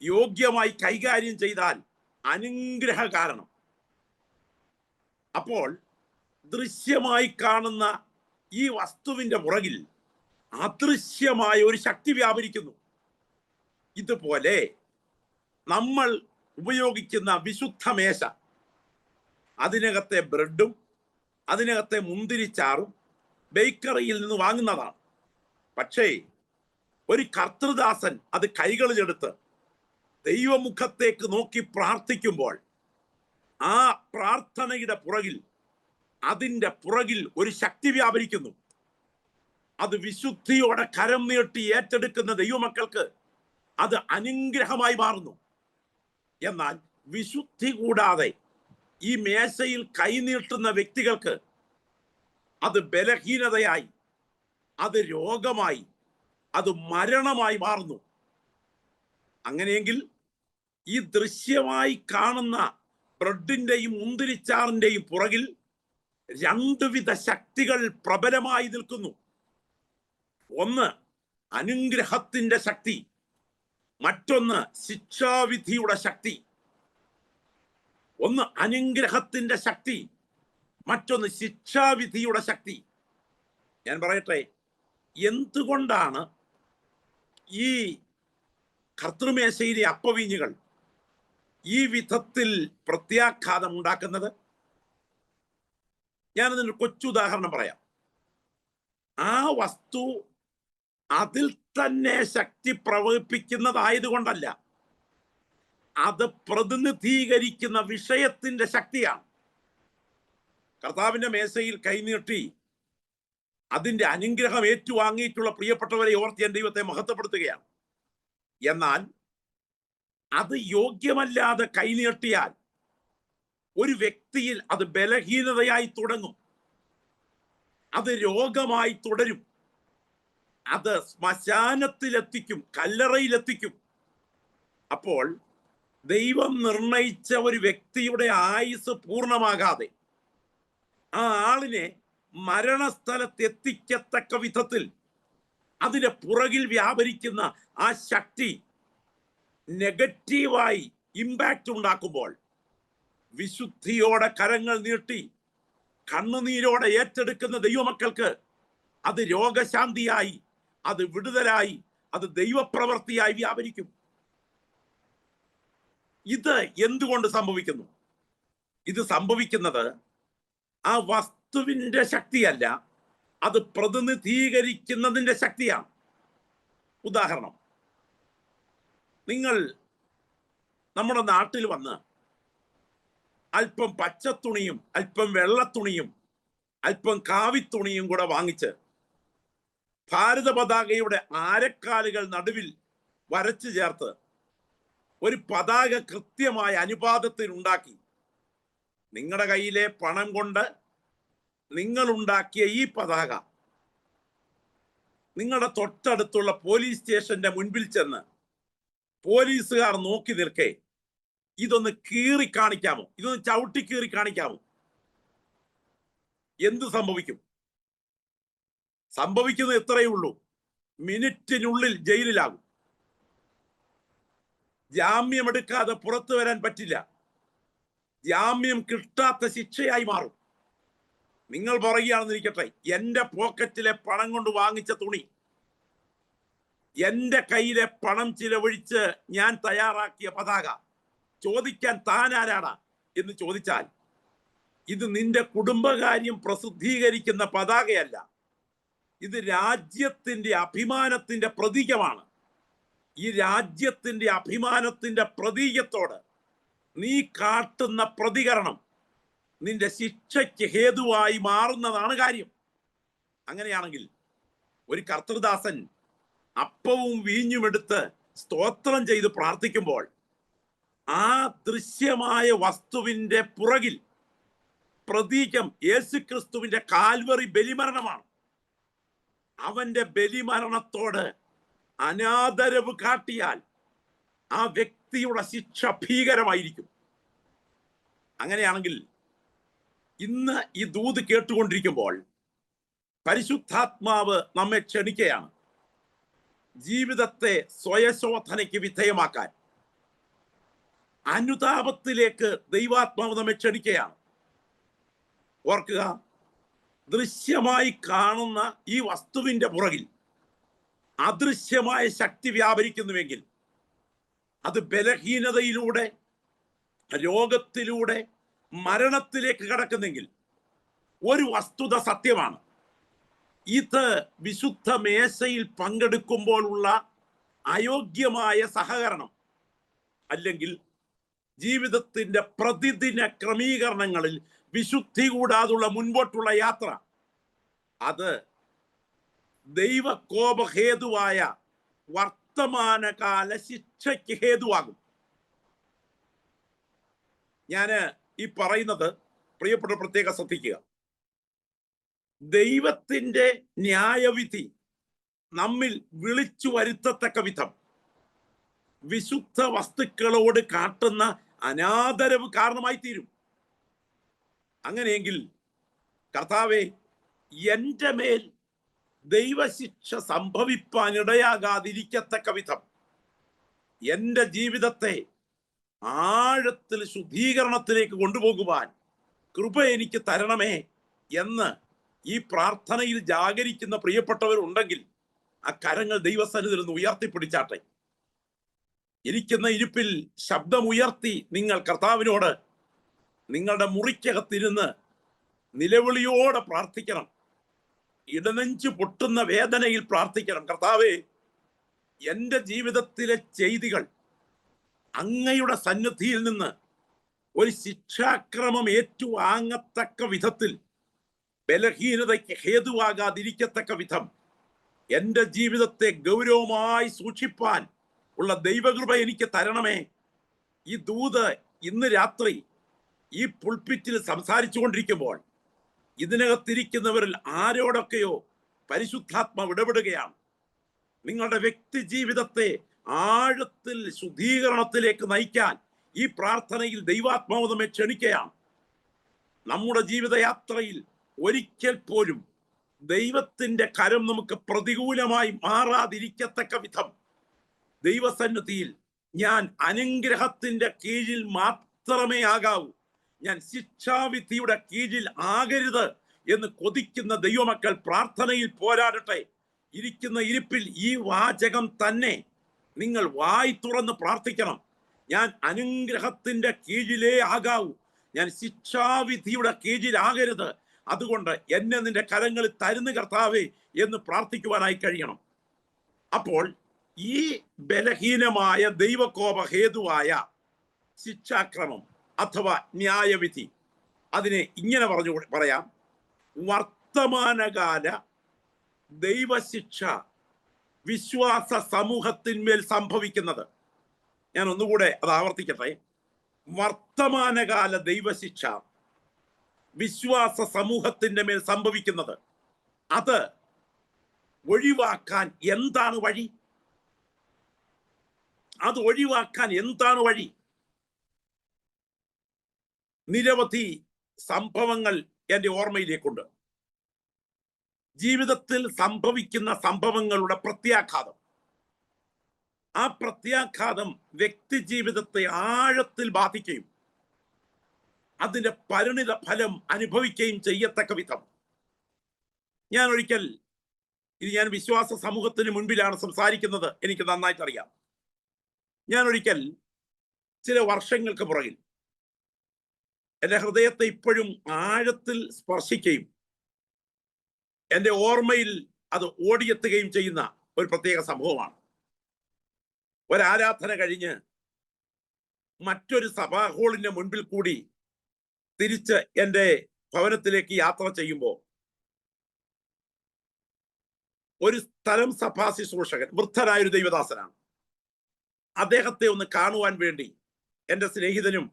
യോഗ്യമായി കൈകാര്യം ചെയ്താൽ അനുഗ്രഹ കാരണം. അപ്പോൾ ദൃശ്യമായി കാണുന്ന ഈ വസ്തുവിന്റെ പുറകിൽ അദൃശ്യമായ ഒരു ശക്തി വ്യാപരിക്കുന്നു. ഇതുപോലെ നമ്മൾ ഉപയോഗിക്കുന്ന വിശുദ്ധ മേശ, അതിനകത്തെ ബ്രെഡും അതിനകത്തെ മുന്തിരിച്ചാറും ബേക്കറിയിൽ നിന്ന് വാങ്ങുന്നതാണ്. പക്ഷേ ഒരു കർത്തൃദാസൻ അത് കൈകളിലെടുത്ത് ദൈവമുഖത്തേക്ക് നോക്കി പ്രാർത്ഥിക്കുമ്പോൾ ആ പ്രാർത്ഥനയുടെ പുറകിൽ, അതിൻ്റെ പുറകിൽ ഒരു ശക്തി വ്യാപരിക്കുന്നു. അത് വിശുദ്ധിയോടെ കരം നീട്ടി ഏറ്റെടുക്കുന്ന ദൈവമക്കൾക്ക് അത് അനുഗ്രഹമായി മാറുന്നു. എന്നാൽ വിശുദ്ധി കൂടാതെ ഈ മേശയിൽ കൈനീട്ടുന്ന വ്യക്തികൾക്ക് അത് ബലഹീനതയായി, അത് രോഗമായി, അത് മരണമായി മാറുന്നു. അങ്ങനെയെങ്കിൽ ഈ ദൃശ്യമായി കാണുന്ന ബ്രെഡിന്റെയും മുന്തിരിച്ചാറിന്റെയും പുറകിൽ രണ്ടുവിധ ശക്തികൾ പ്രബലമായി നിൽക്കുന്നു. ഒന്ന് അനുഗ്രഹത്തിന്റെ ശക്തി, മറ്റൊന്ന് ശിക്ഷാവിധിയുടെ ശക്തി. ഒന്ന് അനുഗ്രഹത്തിന്റെ ശക്തി, മറ്റൊന്ന് ശിക്ഷാവിധിയുടെ ശക്തി. ഞാൻ പറയട്ടെ, എന്തുകൊണ്ടാണ് ഈ കർത്തൃമേശയിലെ അപ്പവീഞ്ഞുകൾ ഈ വിധത്തിൽ പ്രത്യാഘാതം ഉണ്ടാക്കുന്നത്? ഞാനതിനൊരു കൊച്ചുദാഹരണം പറയാം. ആ വസ്തു അതിൽ തന്നെ ശക്തി പ്രവഹിപ്പിക്കുന്നതായതുകൊണ്ടല്ല, അത് പ്രതിനിധീകരിക്കുന്ന വിഷയത്തിന്റെ ശക്തിയാണ്. കർത്താവിന്റെ മേശയിൽ കൈനീട്ടി അതിന്റെ അനുഗ്രഹം ഏറ്റുവാങ്ങിയിട്ടുള്ള പ്രിയപ്പെട്ടവരെ ഓർത്ത് ഞാൻ ദൈവത്തെ മഹത്വപ്പെടുത്തുകയാണ്. എന്നാൽ അത് യോഗ്യമല്ലാതെ കൈനീട്ടിയാൽ ഒരു വ്യക്തിയിൽ അത് ബലഹീനതയായി തുടങ്ങും, അത് രോഗമായി തുടരും, അത് ശ്മശാനത്തിലെത്തിക്കും, കല്ലറയിലെത്തിക്കും. അപ്പോൾ ദൈവം നിർണയിച്ച ഒരു വ്യക്തിയുടെ ആയുസ് പൂർണ്ണമാകാതെ ആ ആളിനെ മരണസ്ഥലത്ത് എത്തിക്കത്തക്ക വിധത്തിൽ അതിന്റെ പുറകിൽ വ്യാപരിക്കുന്ന ആ ശക്തി നെഗറ്റീവായി ഇമ്പാക്റ്റ് ഉണ്ടാക്കുമ്പോൾ വിശുദ്ധിയോടെ കരങ്ങൾ നീട്ടി കണ്ണുനീരോടെ ഏറ്റെടുക്കുന്ന ദൈവമക്കൾക്ക് അത് രോഗശാന്തിയായി, അത് വിടുതലായി, അത് ദൈവപ്രവൃത്തിയായി വ്യാപരിക്കും. ഇത് എന്തുകൊണ്ട് സംഭവിക്കുന്നു? ഇത് സംഭവിക്കുന്നത് ആ വസ്തുവിന്റെ ശക്തിയല്ല, അത് പ്രതിനിധീകരിക്കുന്നതിന്റെ ശക്തിയാണ്. ഉദാഹരണം, നിങ്ങൾ നമ്മുടെ നാട്ടിൽ വന്ന് അല്പം പച്ചത്തുണിയും അല്പം വെള്ളത്തുണിയും അല്പം കാവിത്തുണിയും കൂടെ വാങ്ങിച്ച് ഭാരത പതാകയുടെ ആരക്കാലുകൾ നടുവിൽ വരച്ചു ചേർത്ത് ഒരു പതാക കൃത്യമായ അനുപാതത്തിൽ ഉണ്ടാക്കി നിങ്ങളുടെ കയ്യിലെ പണം കൊണ്ട് നിങ്ങളുണ്ടാക്കിയ ഈ പതാക നിങ്ങളുടെ തൊട്ടടുത്തുള്ള പോലീസ് സ്റ്റേഷന്റെ മുൻപിൽ ചെന്ന് പോലീസുകാർ നോക്കി നിൽക്കെ ഇതൊന്ന് കീറി കാണിക്കാമോ, ഇതൊന്ന് ചവിട്ടി കീറി കാണിക്കാമോ? എന്ത് സംഭവിക്കും? സംഭവിക്കുന്നത് എത്രയേ ഉള്ളൂ, മിനിറ്റിനുള്ളിൽ ജയിലിലാകും. ജാമ്യമെടുക്കാതെ പുറത്തു വരാൻ പറ്റില്ല. ജാമ്യം കിട്ടാത്ത ശിക്ഷയായി മാറും. നിങ്ങൾ പറയുകയാണെന്നിരിക്കട്ടെ, എന്റെ പോക്കറ്റിലെ പണം കൊണ്ട് വാങ്ങിച്ച തുണി, എന്റെ കയ്യിലെ പണം ചിലവഴിച്ച് ഞാൻ തയ്യാറാക്കിയ പതാക ചോദിക്കാൻ താൻ ആരാടാ എന്ന് ചോദിച്ചാൽ, ഇത് നിന്റെ കുടുംബകാര്യം പ്രസിദ്ധീകരിക്കുന്ന പതാകയല്ല, ഇത് രാജ്യത്തിന്റെ അഭിമാനത്തിന്റെ പ്രതീകമാണ്. ഈ രാജ്യത്തിന്റെ അഭിമാനത്തിന്റെ പ്രതീകത്തോട് നീ കാട്ടുന്ന പ്രതികരണം നിന്റെ ശിക്ഷയ്ക്ക് ഹേതുവായി മാറുന്നതാണ് കാര്യം. അങ്ങനെയാണെങ്കിൽ ഒരു കർത്തൃദാസൻ അപ്പവും വീഞ്ഞുമെടുത്ത് സ്തോത്രം ചെയ്ത് പ്രാർത്ഥിക്കുമ്പോൾ ആ ദൃശ്യമായ വസ്തുവിന്റെ പുറകിൽ പ്രതീകം യേശുക്രിസ്തുവിന്റെ കാൽവറി ബലിമരണമാണ്. അവന്റെ ബലിമരണത്തോട് അനാദരവ് കാട്ടിയാൽ ആ വ്യക്തിയുടെ ശിക്ഷ ഭീകരമായിരിക്കും. അങ്ങനെയാണെങ്കിൽ ഇന്ന് ഈ ദൂത് കേട്ടുകൊണ്ടിരിക്കുമ്പോൾ പരിശുദ്ധാത്മാവ് നമ്മെ ക്ഷണിക്കുകയാണ് ജീവിതത്തെ സ്വയശോധനയ്ക്ക് വിധേയമാക്കാൻ. അനുതാപത്തിലേക്ക് ദൈവാത്മാവ് നമ്മെ ക്ഷണിക്കുകയാണ്. ഓർക്കുക, ദൃശ്യമായി കാണുന്ന ഈ വസ്തുവിന്റെ പുറകിൽ അദൃശ്യമായ ശക്തി വ്യാപരിക്കുന്നുവെങ്കിൽ അത് ബലഹീനതയിലൂടെ, രോഗത്തിലൂടെ മരണത്തിലേക്ക് കടക്കുന്നെങ്കിൽ ഒരു വസ്തുത സത്യമാണ്. ഇത് വിശുദ്ധ മേശയിൽ പങ്കെടുക്കുമ്പോഴുള്ള അയോഗ്യമായ സഹകരണം, അല്ലെങ്കിൽ ജീവിതത്തിന്റെ പ്രതിദിന ക്രമീകരണങ്ങളിൽ വിശുദ്ധി കൂടാതുള്ള മുൻപോട്ടുള്ള യാത്ര, അത് ദൈവകോപഹേതുവായ വർത്തമാനകാല ശിക്ഷയ്ക്ക് ഹേതുവാകും. ഞാന് ഈ പറയുന്നത് പ്രിയപ്പെട്ട പ്രത്യേകം ശ്രദ്ധിക്കുക. ദൈവത്തിന്റെ ന്യായവിധി നമ്മിൽ വിളിച്ചു വരുത്തത്തക്ക വിധം വിശുദ്ധ വസ്തുക്കളോട് കാട്ടുന്ന അനാദരവ് കാരണമായി തീരും. അങ്ങനെയെങ്കിൽ കർത്താവേ, എൻ്റെ മേൽ ദൈവശിക്ഷ സംഭവിപ്പാനിടയാകാതിരിക്കത്തക്ക വിധം എൻ്റെ ജീവിതത്തെ ആഴത്തിൽ ശുദ്ധീകരണത്തിലേക്ക് കൊണ്ടുപോകുവാൻ കൃപ എനിക്ക് തരണമേ എന്ന് ഈ പ്രാർത്ഥനയിൽ ജാഗരിക്കുന്ന പ്രിയപ്പെട്ടവരുണ്ടെങ്കിൽ ആ കരങ്ങൾ ദൈവസന്നിധിയിൽ നിന്ന് ഉയർത്തിപ്പിടിച്ചാട്ടെ. ഇരിക്കുന്ന ഇരിപ്പിൽ ശബ്ദമുയർത്തി നിങ്ങൾ കർത്താവിനോട് നിങ്ങളുടെ മുറിക്കകത്തിരുന്ന് നിലവിളിയോടെ പ്രാർത്ഥിക്കണം. ഇടനെഞ്ചു പൊട്ടുന്ന വേദനയിൽ പ്രാർത്ഥിക്കണം. കർത്താവേ, എൻ്റെ ജീവിതത്തിലെ ചെയ്തികൾ അങ്ങയുടെ സന്നിധിയിൽ നിന്ന് ഒരു ശിക്ഷാക്രമം ഏറ്റുവാങ്ങത്തക്ക വിധത്തിൽ ബലഹീനതയ്ക്ക് ഹേതുവാകാതിരിക്കത്തക്ക വിധം എൻ്റെ ജീവിതത്തെ ഗൗരവമായി സൂക്ഷിപ്പാൻ ഉള്ള ദൈവകൃപ എനിക്ക് തരണമേ. ഈ ദൂത് ഇന്ന് രാത്രി ഈ പുൾപിറ്റിൽ സംസാരിച്ചു കൊണ്ടിരിക്കുമ്പോൾ ഇതിനകത്തിരിക്കുന്നവരിൽ ആരോടൊക്കെയോ പരിശുദ്ധാത്മാവ് ഇടപെടുകയാണ്. നിങ്ങളുടെ വ്യക്തി ജീവിതത്തെ ആഴത്തിൽ ശുദ്ധീകരണത്തിലേക്ക് നയിക്കാൻ ഈ പ്രാർത്ഥനയിൽ ദൈവാത്മാവ് നമ്മെ ക്ഷണിക്കുകയാണ്. നമ്മുടെ ജീവിതയാത്രയിൽ ഒരിക്കൽ പോലും ദൈവത്തിന്റെ കരം നമുക്ക് പ്രതികൂലമായി മാറാതിരിക്കത്തക്ക വിധം ദൈവസന്നിധിയിൽ ഞാൻ അനുഗ്രഹത്തിന്റെ കീഴിൽ മാത്രമേ ആകാവൂ, ഞാൻ ശിക്ഷാവിധിയുടെ കീഴിൽ ആകരുത് എന്ന് കൊതിക്കുന്ന ദൈവമക്കൾ പ്രാർത്ഥനയിൽ പോരാടട്ടെ. ഇരിക്കുന്ന ഇരിപ്പിൽ ഈ വാചകം തന്നെ നിങ്ങൾ വായി തുറന്ന് പ്രാർത്ഥിക്കണം. ഞാൻ അനുഗ്രഹത്തിന്റെ കീഴിലേ ആകാവൂ, ഞാൻ ശിക്ഷാവിധിയുടെ കീഴിലാകരുത്. അതുകൊണ്ട് എന്നെ നിന്റെ കരങ്ങളിൽ തരുന്ന കർത്താവേ എന്ന് പ്രാർത്ഥിക്കുവാനായി കഴിയണം. അപ്പോൾ ഈ ബലഹീനമായ ദൈവകോപ ഹേതുവായ ശിക്ഷാക്രമം അഥവാ ന്യായവിധി, അതിനെ ഇങ്ങനെ പറയാം: വർത്തമാനകാല ദൈവശിക്ഷ വിശ്വാസ സമൂഹത്തിന്മേൽ സംഭവിക്കുന്നത്. ഞാൻ ഒന്നുകൂടെ അത് ആവർത്തിക്കട്ടെ. വർത്തമാനകാല ദൈവശിക്ഷ വിശ്വാസ സമൂഹത്തിന്റെ മേൽ സംഭവിക്കുന്നത്, അത് ഒഴിവാക്കാൻ എന്താണ് വഴി? അത് ഒഴിവാക്കാൻ എന്താണ് വഴി? നിരവധി സംഭവങ്ങൾ എൻ്റെ ഓർമ്മയിലേക്കുണ്ട്. ജീവിതത്തിൽ സംഭവിക്കുന്ന സംഭവങ്ങളുടെ പ്രത്യാഘാതം, ആ പ്രത്യാഘാതം വ്യക്തി ജീവിതത്തെ ആഴത്തിൽ ബാധിക്കുകയും അതിന്റെ പരിണിത ഫലം അനുഭവിക്കുകയും ചെയ്യത്തക്ക വിധം. ഞാൻ ഒരിക്കൽ, ഇത് ഞാൻ വിശ്വാസ സമൂഹത്തിന് മുൻപിലാണ് സംസാരിക്കുന്നത്, എനിക്ക് നന്നായിട്ട് അറിയാം. ഞാൻ ഒരിക്കൽ ചില വർഷങ്ങൾക്ക് പുറകിൽ എൻ്റെ ഹൃദയത്തെ ഇപ്പോഴും ആഴത്തിൽ സ്പർശിക്കുകയും എൻ്റെ ഓർമ്മയിൽ അത് ഓടിയെത്തുകയും ചെയ്യുന്ന ഒരു പ്രത്യേക സംഭവമാണ്. ഒരാരാധന കഴിഞ്ഞ് മറ്റൊരു സഭാ ഹാളിന്റെ മുൻപിൽ കൂടി തിരിച്ച് എൻ്റെ ഭവനത്തിലേക്ക് യാത്ര ചെയ്യുമ്പോൾ ഒരു സ്ഥലം സഭാ ശുശ്രൂഷകൻ, വൃദ്ധനായൊരു ദൈവദാസനാണ്. അദ്ദേഹത്തെ ഒന്ന് കാണുവാൻ വേണ്ടി എൻ്റെ സ്നേഹിതനും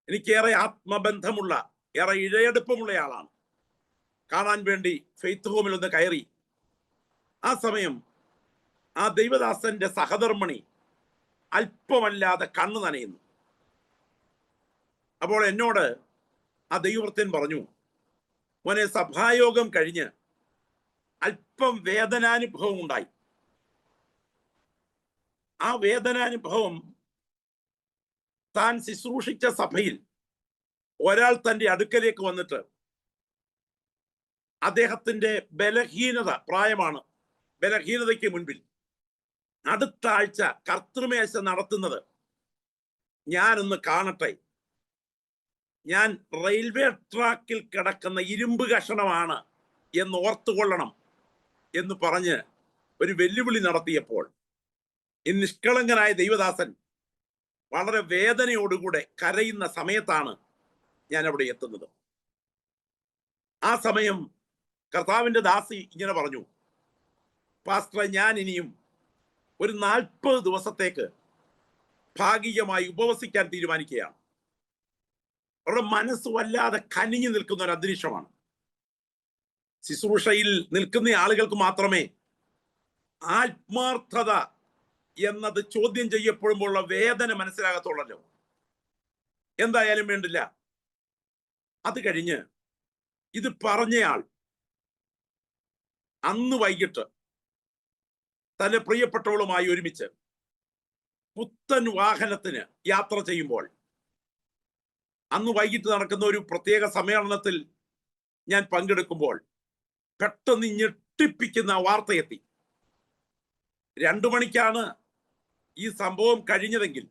എനിക്കേറെ ആത്മബന്ധമുള്ള, ഏറെ ഇഴയെടുപ്പമുള്ളയാളാണ്, കാണാൻ വേണ്ടി ഫെയ്ത്ത് ഹോമിൽ ഒന്ന് കയറി. ആ സമയം ആ ദൈവദാസന്റെ സഹധർമ്മിണി അല്പമല്ലാതെ കണ്ണു നനയുന്നു. അപ്പോൾ എന്നോട് ആ ദൈവവൃത്യൻ പറഞ്ഞു, മോനെ, സഭായോഗം കഴിഞ്ഞ് അല്പം വേദനാനുഭവം ഉണ്ടായി. ആ വേദനാനുഭവം താൻ ശുശ്രൂഷിച്ച സഭയിൽ ഒരാൾ തന്റെ അടുക്കലേക്ക് വന്നിട്ട് അദ്ദേഹത്തിന്റെ ബലഹീനത, പ്രായമാണ്, ബലഹീനതയ്ക്ക് മുൻപിൽ അടുത്ത ആഴ്ച കർത്തൃമേശ നടത്തുന്നത് ഞാനൊന്ന് കാണട്ടെ, ഞാൻ റെയിൽവേ ട്രാക്കിൽ കിടക്കുന്ന ഇരുമ്പ് കഷണമാണ് എന്ന് ഓർത്തുകൊള്ളണം എന്ന് പറഞ്ഞ് ഒരു വെല്ലുവിളി നടത്തിയപ്പോൾ ഈ നിഷ്കളങ്കനായ ദൈവദാസൻ വളരെ വേദനയോടുകൂടെ കരയുന്ന സമയത്താണ് ഞാൻ അവിടെ എത്തുന്നത്. ആ സമയം കർത്താവിന്റെ ദാസി ഇങ്ങനെ പറഞ്ഞു, പാസ്റ്ററെ, ഞാൻ ഇനിയും ഒരു 40 ദിവസത്തേക്ക് ഭാഗികമായി ഉപവസിക്കാൻ തീരുമാനിക്കുകയാണ്. അവരുടെ മനസ്സ് വല്ലാതെ കനിഞ്ഞു നിൽക്കുന്ന ഒരു അന്തരീക്ഷമാണ്. ശുശ്രൂഷയിൽ നിൽക്കുന്ന ആളുകൾക്ക് മാത്രമേ ആത്മാർത്ഥത എന്നത് ചോദ്യം ചെയ്യപ്പെടുമ്പോഴുള്ള വേദന മനസ്സിലാകത്തുള്ളല്ലോ. എന്തായാലും വേണ്ടില്ല. അത് കഴിഞ്ഞ് ഇത് പറഞ്ഞയാൾ അന്ന് വൈകിട്ട് തന്റെ പ്രിയപ്പെട്ടവളുമായി ഒരുമിച്ച് പുത്തൻ വാഹനത്തിന് യാത്ര ചെയ്യുമ്പോൾ, അന്ന് വൈകിട്ട് നടക്കുന്ന ഒരു പ്രത്യേക സമ്മേളനത്തിൽ ഞാൻ പങ്കെടുക്കുമ്പോൾ പെട്ടെന്ന് ഞെട്ടിപ്പിക്കുന്ന വാർത്തയെത്തി. 2 മണിക്കാണ് ഈ സംഭവം കഴിഞ്ഞതെങ്കിൽ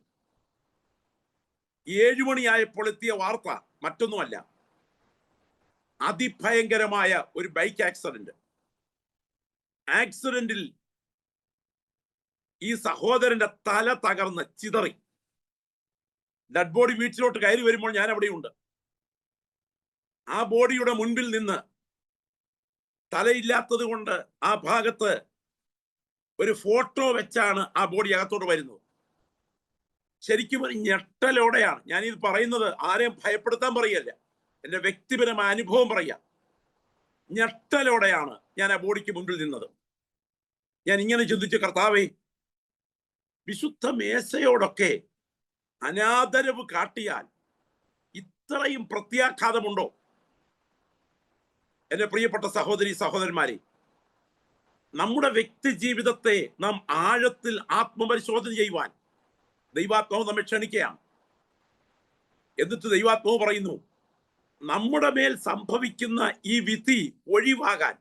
7 മണിയായപ്പോൾ എത്തിയ വാർത്ത മറ്റൊന്നുമല്ല, അതിഭയങ്കരമായ ഒരു ബൈക്ക് ആക്സിഡന്റ്. ആക്സിഡന്റിൽ ഈ സഹോദരന്റെ തല തകർന്ന് ചിതറി. ഡെഡ് ബോഡി വീട്ടിലോട്ട് കയറി വരുമ്പോൾ ഞാൻ അവിടെയുണ്ട്. ആ ബോഡിയുടെ മുൻപിൽ നിന്ന് തലയില്ലാത്തത് കൊണ്ട് ആ ഭാഗത്ത് ഒരു ഫോട്ടോ വെച്ചാണ് ആ ബോഡി അകത്തോട്ട് വരുന്നത്. ശരിക്കും ഒരു ഞെട്ടലോടെയാണ് ഞാനിത് പറയുന്നത്. ആരെയും ഭയപ്പെടുത്താൻ പറയല്ല, എൻ്റെ വ്യക്തിപരമായ അനുഭവം പറയാം. ഞെട്ടലോടെയാണ് ഞാൻ ആ ബോഡിക്ക് മുൻപിൽ നിന്നത്. ഞാൻ ഇങ്ങനെ ചിന്തിച്ചു, കർത്താവേ, വിശുദ്ധ മേശയോടൊക്കെ അനാദരവ് കാട്ടിയാൽ ഇത്രയും പ്രത്യാഘാതമുണ്ടോ? എൻ്റെ പ്രിയപ്പെട്ട സഹോദരി സഹോദരന്മാരെ, നമ്മുടെ വ്യക്തി ജീവിതത്തെ നാം ആഴത്തിൽ ആത്മപരിശോധന ചെയ്യുവാൻ ദൈവാത്മാവ് നമ്മെ ക്ഷണിക്കുകയാണ്. എന്നിട്ട് ദൈവാത്മാവ് പറയുന്നു, നമ്മുടെ മേൽ സംഭവിക്കുന്ന ഈ വിധി ഒഴിവാകാൻ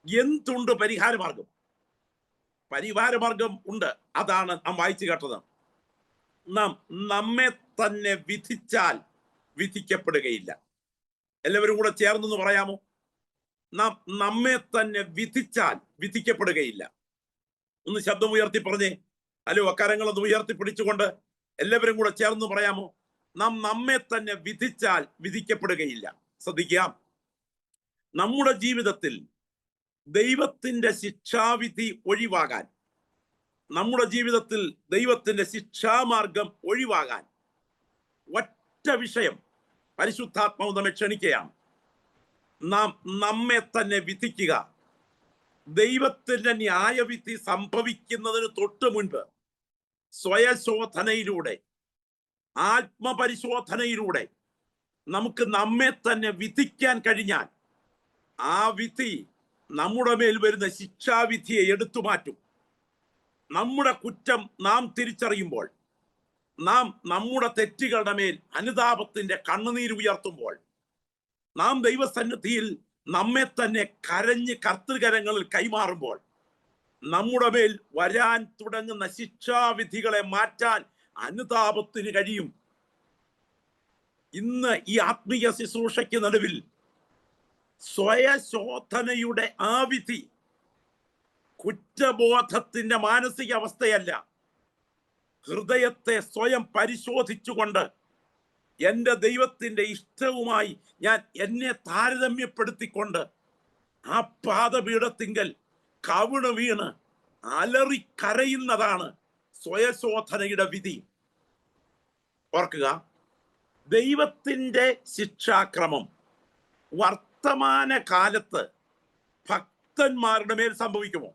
എന്തുണ്ട് പരിഹാരമാർഗം? പരിഹാരമാർഗം ഉണ്ട്. അതാണ് നാം വായിച്ചു കേട്ടത്. നാം നമ്മെ തന്നെ വിധിച്ചാൽ വിധിക്കപ്പെടുകയില്ല. എല്ലാവരും കൂടെ ചേർന്നൊന്ന് പറയാമോ? നാം നമ്മെ തന്നെ വിധിച്ചാൽ വിധിക്കപ്പെടുകയില്ല. ഒന്ന് ശബ്ദം ഉയർത്തി പറഞ്ഞേ. ഹലോ, അക്കാരങ്ങളൊന്ന് ഉയർത്തി പിടിച്ചുകൊണ്ട് എല്ലാവരും കൂടെ ചേർന്ന് പറയാമോ? നാം നമ്മെ തന്നെ വിധിച്ചാൽ വിധിക്കപ്പെടുകയില്ല. ശ്രദ്ധിക്കാം, നമ്മുടെ ജീവിതത്തിൽ ദൈവത്തിന്റെ ശിക്ഷാവിധി ഒഴിവാകാൻ, നമ്മുടെ ജീവിതത്തിൽ ദൈവത്തിന്റെ ശിക്ഷാമാർഗം ഒഴിവാകാൻ ഒറ്റ വിഷയം പരിശുദ്ധാത്മാവ് നമ്മെ ക്ഷണിക്കുകയാണ്. നാം നമ്മെ തന്നെ വിധിക്കുക. ദൈവത്തിന്റെ ന്യായവിധി സംഭവിക്കുന്നതിന് തൊട്ട് മുൻപ് സ്വയശോധനയിലൂടെ, ആത്മപരിശോധനയിലൂടെ നമുക്ക് നമ്മെ തന്നെ വിധിക്കാൻ കഴിഞ്ഞാൽ ആ വിധി നമ്മുടെ മേൽ വരുന്ന ശിക്ഷാവിധിയെ എടുത്തു മാറ്റും. നമ്മുടെ കുറ്റം നാം തിരിച്ചറിയുമ്പോൾ, നാം നമ്മുടെ തെറ്റുകളുടെ മേൽ അനുതാപത്തിന്റെ കണ്ണുനീര് ഉയർത്തുമ്പോൾ, നാം ദൈവസന്നിധിയിൽ നമ്മെ തന്നെ കരഞ്ഞ് കർത്തൃകരങ്ങളിൽ കൈമാറുമ്പോൾ, നമ്മുടെ മേൽ വരാൻ തുടങ്ങുന്ന ശിക്ഷാവിധികളെ മാറ്റാൻ അനുതാപത്തിന് കഴിയും. ഇന്ന് ഈ ആത്മീയ ശുശ്രൂഷയ്ക്ക് നടുവിൽ സ്വയശോധനയുടെ ആ വിധി കുറ്റബോധത്തിന്റെ മാനസികാവസ്ഥയല്ല, ഹൃദയത്തെ സ്വയം പരിശോധിച്ചുകൊണ്ട് എൻ്റെ ദൈവത്തിന്റെ ഇഷ്ടവുമായി ഞാൻ എന്നെ താരതമ്യപ്പെടുത്തിക്കൊണ്ട് ആ പാദപീഠത്തിങ്കൽ കവിണ് വീണ് അലറിക്കരയുന്നതാണ് സ്വയശോധനയുടെ വിധി. ഓർക്കുക, ദൈവത്തിന്റെ ശിക്ഷാക്രമം വർത്തമാന കാലത്ത് ഭക്തന്മാരുടെ മേൽ സംഭവിക്കുമോ?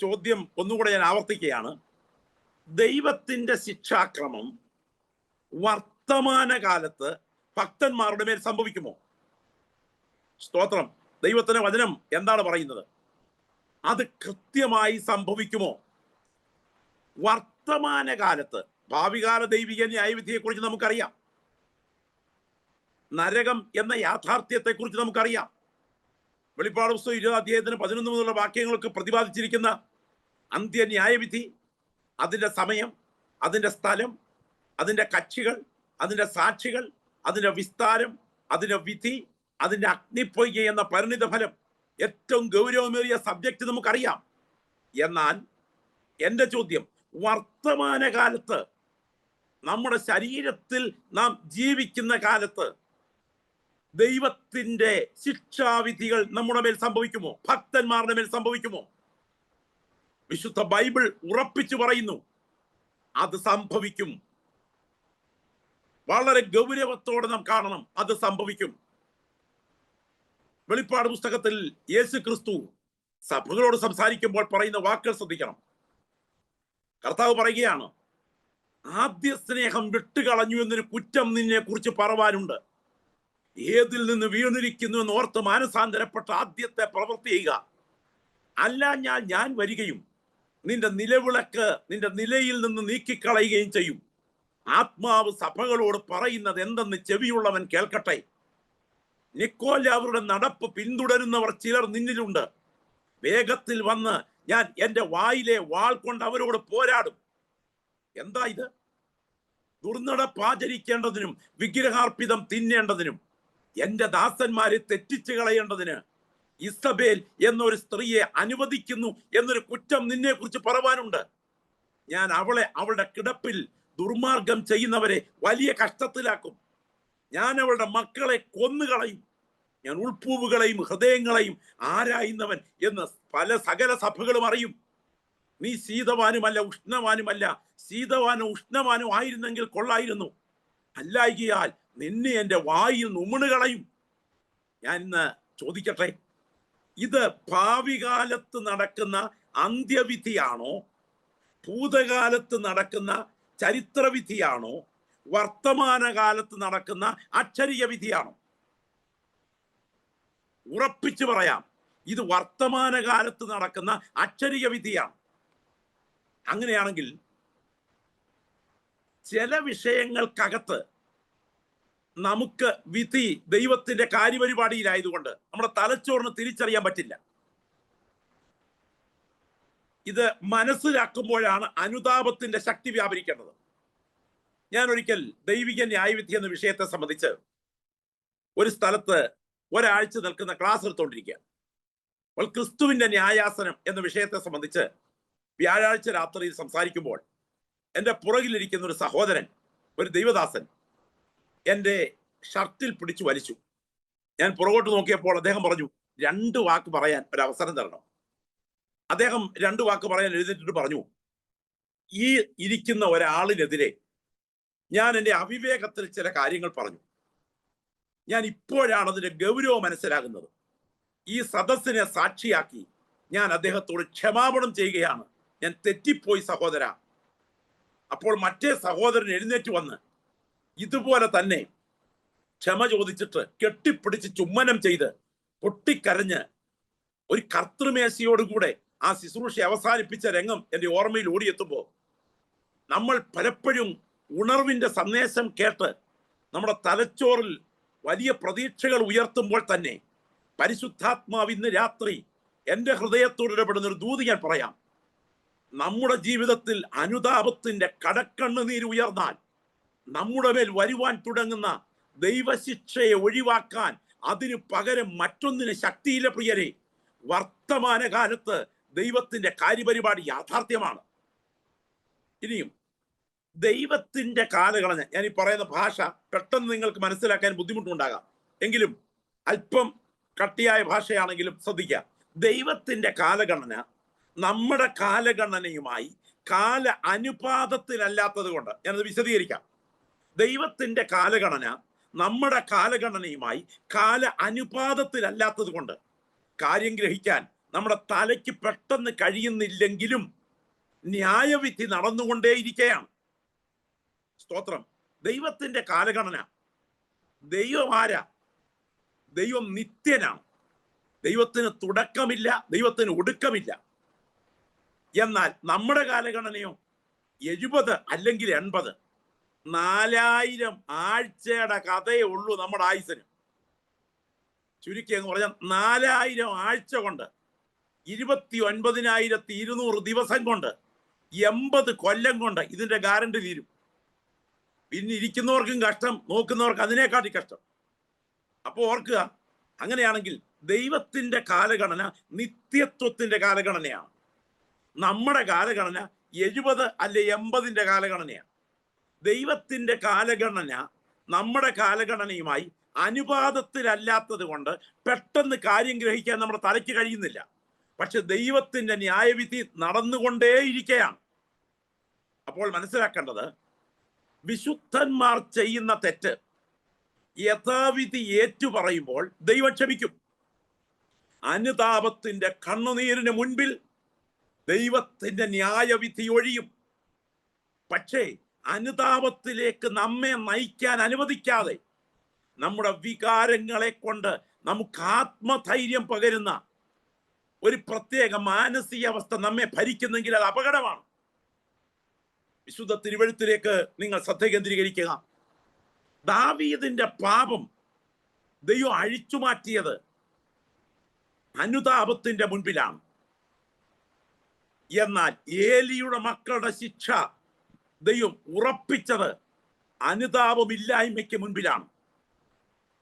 ചോദ്യം ഒന്നുകൂടെ ഞാൻ ആവർത്തിക്കുകയാണ്. ദൈവത്തിന്റെ ശിക്ഷാക്രമം വർത്തമാന കാലത്ത് ഭക്തന്മാരുടെ മേൽ സംഭവിക്കുമോ? സ്തോത്രം. ദൈവത്തിന്റെ വചനം എന്താണ് പറയുന്നത്? അത് കൃത്യമായി സംഭവിക്കുമോ? വർത്തമാന കാലത്ത്, ഭാവികാല ദൈവിക ന്യായവിധിയെ കുറിച്ച് നമുക്കറിയാം. നരകം എന്ന യാഥാർത്ഥ്യത്തെ കുറിച്ച് നമുക്കറിയാം. വെളിപ്പാട് പുസ്തകം 20-11 മുതലുള്ള വാക്യങ്ങൾക്ക് പ്രതിപാദിച്ചിരിക്കുന്ന അന്ത്യ ന്യായവിധി, അതിന്റെ സമയം, അതിന്റെ സ്ഥലം, അതിന്റെ കക്ഷികൾ, അതിന്റെ സാക്ഷികൾ, അതിന്റെ വിസ്താരം, അതിന്റെ വിധി, അതിന്റെ അഗ്നിപ്പൊയ്ക എന്ന പരിണിത ഫലം, ഏറ്റവും ഗൗരവമേറിയ സബ്ജക്റ്റ് നമുക്കറിയാം. എന്നാൽ എൻ്റെ ചോദ്യം, വർത്തമാനകാലത്ത്, നമ്മുടെ ശരീരത്തിൽ നാം ജീവിക്കുന്ന കാലത്ത് ദൈവത്തിന്റെ ശിക്ഷാവിധികൾ നമ്മുടെ മേൽ സംഭവിക്കുമോ? ഭക്തന്മാരുടെ മേൽ സംഭവിക്കുമോ? വിശുദ്ധ ബൈബിൾ ഉറപ്പിച്ചു പറയുന്നു, അത് സംഭവിക്കും. വളരെ ഗൗരവത്തോടെ നാം കാണണം, അത് സംഭവിക്കും. വെളിപ്പാട് പുസ്തകത്തിൽ യേശു ക്രിസ്തു സഭകളോട് സംസാരിക്കുമ്പോൾ പറയുന്ന വാക്കുകൾ ശ്രദ്ധിക്കണം. കർത്താവ് പറയുകയാണ്, ആദ്യ സ്നേഹം വിട്ടുകളഞ്ഞു എന്നൊരു കുറ്റം നിന്നെ കുറിച്ച് പറവാനുണ്ട്. ഏതിൽ നിന്ന് വീണിരിക്കുന്നു എന്ന് ഓർത്ത് മാനസാന്തരപ്പെട്ട ആദ്യത്തെ പ്രവൃത്തി ചെയ്യുക. അല്ല ഞാൻ വരികയും നിന്റെ നിലവിളക്ക് നിന്റെ നിലയിൽ നിന്ന് നീക്കിക്കളയുകയും ചെയ്യും. ആത്മാവ് സഭകളോട് പറയുന്നത് എന്തെന്ന് ചെവിയുള്ളവൻ കേൾക്കട്ടെ. നിക്കോലാവരുടെ നടപ്പ് പിന്തുടരുന്നവർ ചിലർ നിന്നിലുണ്ട്. വേഗത്തിൽ വന്ന് ഞാൻ എൻ്റെ വായിലെ വാൾ കൊണ്ട് അവരോട് പോരാടും. എന്താ ഇത്? ദുർനടപ്പാചരിക്കേണ്ടതിനും വിഗ്രഹാർപ്പിതം തിന്നേണ്ടതിനും എൻ്റെ ദാസന്മാരെ തെറ്റിച്ചു കളയേണ്ടതിന് ഇസബേൽ എന്നൊരു സ്ത്രീയെ അനുവദിക്കുന്നു എന്നൊരു കുറ്റം നിന്നെ കുറിച്ച് പറവാനുണ്ട്. ഞാൻ അവളെ അവളുടെ കിടപ്പിൽ ദുർമാർഗം ചെയ്യുന്നവരെ വലിയ കഷ്ടത്തിലാക്കും. ഞാൻ അവളുടെ മക്കളെ കൊന്നുകളയും. ഞാൻ ഉൾപ്പൂവുകളെയും ഹൃദയങ്ങളെയും ആരായുന്നവൻ എന്ന് സകല സഭകളും അറിയും. നീ ശീതവാനുമല്ല ഉഷ്ണവാനുമല്ല. ശീതവാനോ ഉഷ്ണവാനോ ആയിരുന്നെങ്കിൽ കൊള്ളായിരുന്നു. അല്ലായികയാൽ നിന്നെ എൻ്റെ വായിൽ നുമിണുകളയും. ഞാൻ ഇന്ന് ചോദിക്കട്ടെ, ഇത് ഭാവികാലത്ത് നടക്കുന്ന അന്ത്യവിധിയാണോ, ഭൂതകാലത്ത് നടക്കുന്ന ചരിത്രവിധിയാണോ, വർത്തമാനകാലത്ത് നടക്കുന്ന അക്ഷരീയ വിധിയാണോ? ഉറപ്പിച്ചു പറയാം, ഇത് വർത്തമാനകാലത്ത് നടക്കുന്ന അക്ഷരീയ വിധിയാണ്. അങ്ങനെയാണെങ്കിൽ ചില വിഷയങ്ങൾക്കകത്ത് നമുക്ക് വിധി ദൈവത്തിന്റെ കാര്യപരിപാടിയിലായതുകൊണ്ട് നമ്മുടെ തലച്ചോറിന് തിരിച്ചറിയാൻ പറ്റില്ല. ഇത് മനസ്സിലാക്കുമ്പോഴാണ് അനുതാപത്തിന്റെ ശക്തി വ്യാപരിക്കേണ്ടത്. ഞാൻ ഒരിക്കൽ ദൈവിക ന്യായവിധി എന്ന വിഷയത്തെ സംബന്ധിച്ച് ഒരു സ്ഥലത്ത് ഒരാഴ്ച നിൽക്കുന്ന ക്ലാസ് എടുത്തുകൊണ്ടിരിക്കുക. അപ്പോൾ ക്രിസ്തുവിന്റെ ന്യായാസനം എന്ന വിഷയത്തെ സംബന്ധിച്ച് വ്യാഴാഴ്ച രാത്രിയിൽ സംസാരിക്കുമ്പോൾ എൻ്റെ പുറകിലിരിക്കുന്ന ഒരു സഹോദരൻ, ഒരു ദൈവദാസൻ, എൻ്റെ ഷർട്ടിൽ പിടിച്ചു വലിച്ചു. ഞാൻ പുറകോട്ട് നോക്കിയപ്പോൾ അദ്ദേഹം പറഞ്ഞു, 2 വാക്ക് പറയാൻ ഒരു അവസരം തരണം. അദ്ദേഹം 2 വാക്ക് പറയാൻ എഴുതിയിട്ട് പറഞ്ഞു, ഈ ഇരിക്കുന്ന ഒരാളിനെതിരെ ഞാൻ എൻ്റെ അവിവേകത്തിൽ ചില കാര്യങ്ങൾ പറഞ്ഞു. ഞാൻ ഇപ്പോഴാണ് അതിന്റെ ഗൗരവം മനസ്സിലാകുന്നത്. ഈ സദസ്സിനെ സാക്ഷിയാക്കി ഞാൻ അദ്ദേഹത്തോട് ക്ഷമാപണം ചെയ്യുകയാണ്. ഞാൻ തെറ്റിപ്പോയി സഹോദര. അപ്പോൾ മറ്റേ സഹോദരൻ എഴുന്നേറ്റ് വന്ന് ഇതുപോലെ തന്നെ ക്ഷമ ചോദിച്ചിട്ട് കെട്ടിപ്പിടിച്ച് ചുമ്മനം ചെയ്ത് പൊട്ടിക്കരഞ്ഞ് ഒരു കർത്തൃമേശയോടുകൂടെ ആ ശുശ്രൂഷ അവസാനിപ്പിച്ച രംഗം എൻ്റെ ഓർമ്മയിൽ ഓടിയെത്തുമ്പോൾ നമ്മൾ പലപ്പോഴും ഉണർവിന്റെ സന്ദേശം കേട്ട് നമ്മുടെ തലച്ചോറിൽ വലിയ പ്രതീക്ഷകൾ ഉയർത്തുമ്പോൾ തന്നെ പരിശുദ്ധാത്മാവ് ഇന്ന് രാത്രി എൻ്റെ ഹൃദയത്തോട് ഇടപെടുന്ന ഒരു ദൂത് ഞാൻ പറയാം. നമ്മുടെ ജീവിതത്തിൽ അനുതാപത്തിന്റെ കടക്കണ്ണുനീര് ഉയർന്നാൽ നമ്മുടെ മേൽ വരുവാൻ തുടങ്ങുന്ന ദൈവശിക്ഷയെ ഒഴിവാക്കാൻ അതിന് പകരം മറ്റൊന്നിന് ശക്തിയില്ല പ്രിയരെ. വർത്തമാനകാലത്ത് ദൈവത്തിന്റെ കാര്യപരിപാടി യാഥാർത്ഥ്യമാണ്. ഇനിയും ദൈവത്തിന്റെ കാലഗണന, ഞാൻ ഈ പറയുന്ന ഭാഷ പെട്ടെന്ന് നിങ്ങൾക്ക് മനസ്സിലാക്കാൻ ബുദ്ധിമുട്ടുണ്ടാകാം, എങ്കിലും അല്പം കട്ടിയായ ഭാഷയാണെങ്കിലും ശ്രദ്ധിക്കുക. ദൈവത്തിന്റെ കാലഗണന നമ്മുടെ കാലഗണനയുമായി കാല അനുപാതത്തിലല്ലാത്തത് കൊണ്ട് ഞാനത് വിശദീകരിക്കാം. ദൈവത്തിന്റെ കാലഗണന നമ്മുടെ കാലഗണനയുമായി കാല അനുപാതത്തിലല്ലാത്തത് കൊണ്ട് കാര്യം ഗ്രഹിക്കാൻ നമ്മുടെ തലയ്ക്ക് പെട്ടെന്ന് കഴിയുന്നില്ലെങ്കിലും ന്യായവിധി നടന്നുകൊണ്ടേയിരിക്കുകയാണ്. സ്തോത്രം. ദൈവത്തിന്റെ കാലഗണന, ദൈവം ആരാ? ദൈവം നിത്യനാണ്. ദൈവത്തിന് തുടക്കമില്ല, ദൈവത്തിന് ഒടുക്കമില്ല. എന്നാൽ നമ്മുടെ കാലഗണനയോ 70 അല്ലെങ്കിൽ 80. 4000 ആഴ്ചയുടെ കഥയേ ഉള്ളൂ നമ്മുടെ ആയുസിന്. ചുരുക്കി എന്ന് പറഞ്ഞാൽ 4000 ആഴ്ച കൊണ്ട് 29,200 ദിവസം കൊണ്ട് 80 കൊല്ലം കൊണ്ട് ഇതിന്റെ ഗ്യാരണ്ടി തീരും. പിന്നെ ഇരിക്കുന്നവർക്കും കഷ്ടം, നോക്കുന്നവർക്ക് അതിനേക്കാട്ടി കഷ്ടം. അപ്പൊ ഓർക്കുക, അങ്ങനെയാണെങ്കിൽ ദൈവത്തിന്റെ കാലഗണന നിത്യത്വത്തിന്റെ കാലഗണനയാണ്. നമ്മുടെ കാലഗണന 70 അല്ലെ 80ന്റെ കാലഗണനയാണ്. ദൈവത്തിന്റെ കാലഗണന നമ്മുടെ കാലഗണനയുമായി അനുപാതത്തിലല്ലാത്തത് കൊണ്ട് പെട്ടെന്ന് കാര്യം ഗ്രഹിക്കാൻ നമ്മുടെ തലയ്ക്ക് കഴിയുന്നില്ല. പക്ഷെ ദൈവത്തിന്റെ ന്യായവിധി നടന്നുകൊണ്ടേയിരിക്കുകയാണ്. അപ്പോൾ മനസ്സിലാക്കേണ്ടത്, വിശുദ്ധന്മാർ ചെയ്യുന്ന തെറ്റ് യഥാവിധി ഏറ്റുപറയുമ്പോൾ ദൈവം ക്ഷമിക്കും. അനുതാപത്തിന്റെ കണ്ണുനീരിന് മുൻപിൽ ദൈവത്തിന്റെ ന്യായവിധി ഒഴിയും. പക്ഷേ അനുതാപത്തിലേക്ക് നമ്മെ നയിക്കാൻ അനുവദിക്കാതെ നമ്മുടെ വികാരങ്ങളെ കൊണ്ട് നമുക്ക് ആത്മധൈര്യം പകരുന്ന ഒരു പ്രത്യേക മാനസികാവസ്ഥ നമ്മെ ഭരിക്കുന്നെങ്കിൽ അത് അപകടമാണ്. വിശുദ്ധ തിരുവെഴുത്തിലേക്ക് നിങ്ങൾ ശ്രദ്ധ കേന്ദ്രീകരിക്കുക. ദാവീദിന്റെ പാപം ദൈവം അഴിച്ചു മാറ്റിയത് അനുതാപത്തിന്റെ മുൻപിലാണ്. എന്നാൽ ഏലിയുടെ മക്കളുടെ ശിക്ഷ ദൈവം ഉറപ്പിച്ചത് അനുതാപമില്ലായ്മയ്ക്ക് മുൻപിലാണ്.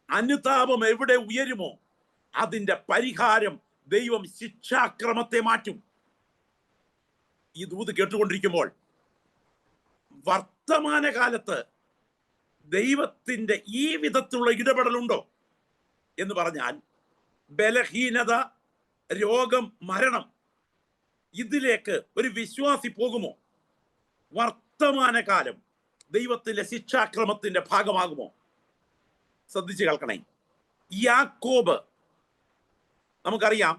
അനുതാപം എവിടെ ഉയരുമോ അതിന്റെ പരിഹാരം ദൈവം ശിക്ഷാക്രമത്തെ മാറ്റും. ഈ ദൂത് കേട്ടുകൊണ്ടിരിക്കുമ്പോൾ വർത്തമാനകാലത്ത് ദൈവത്തിന്റെ ഈ വിധത്തിലുള്ള ഇടപെടലുണ്ടോ എന്ന് പറഞ്ഞാൽ, ബലഹീനത, രോഗം, മരണം, ഇതിലേക്ക് ഒരു വിശ്വാസി പോകുമോ? വർത്തമാനകാലം ദൈവത്തിന്റെ ശിക്ഷാക്രമത്തിന്റെ ഭാഗമാകുമോ? ശ്രദ്ധിച്ചു കേൾക്കണേ. യാക്കോബ്, നമുക്കറിയാം,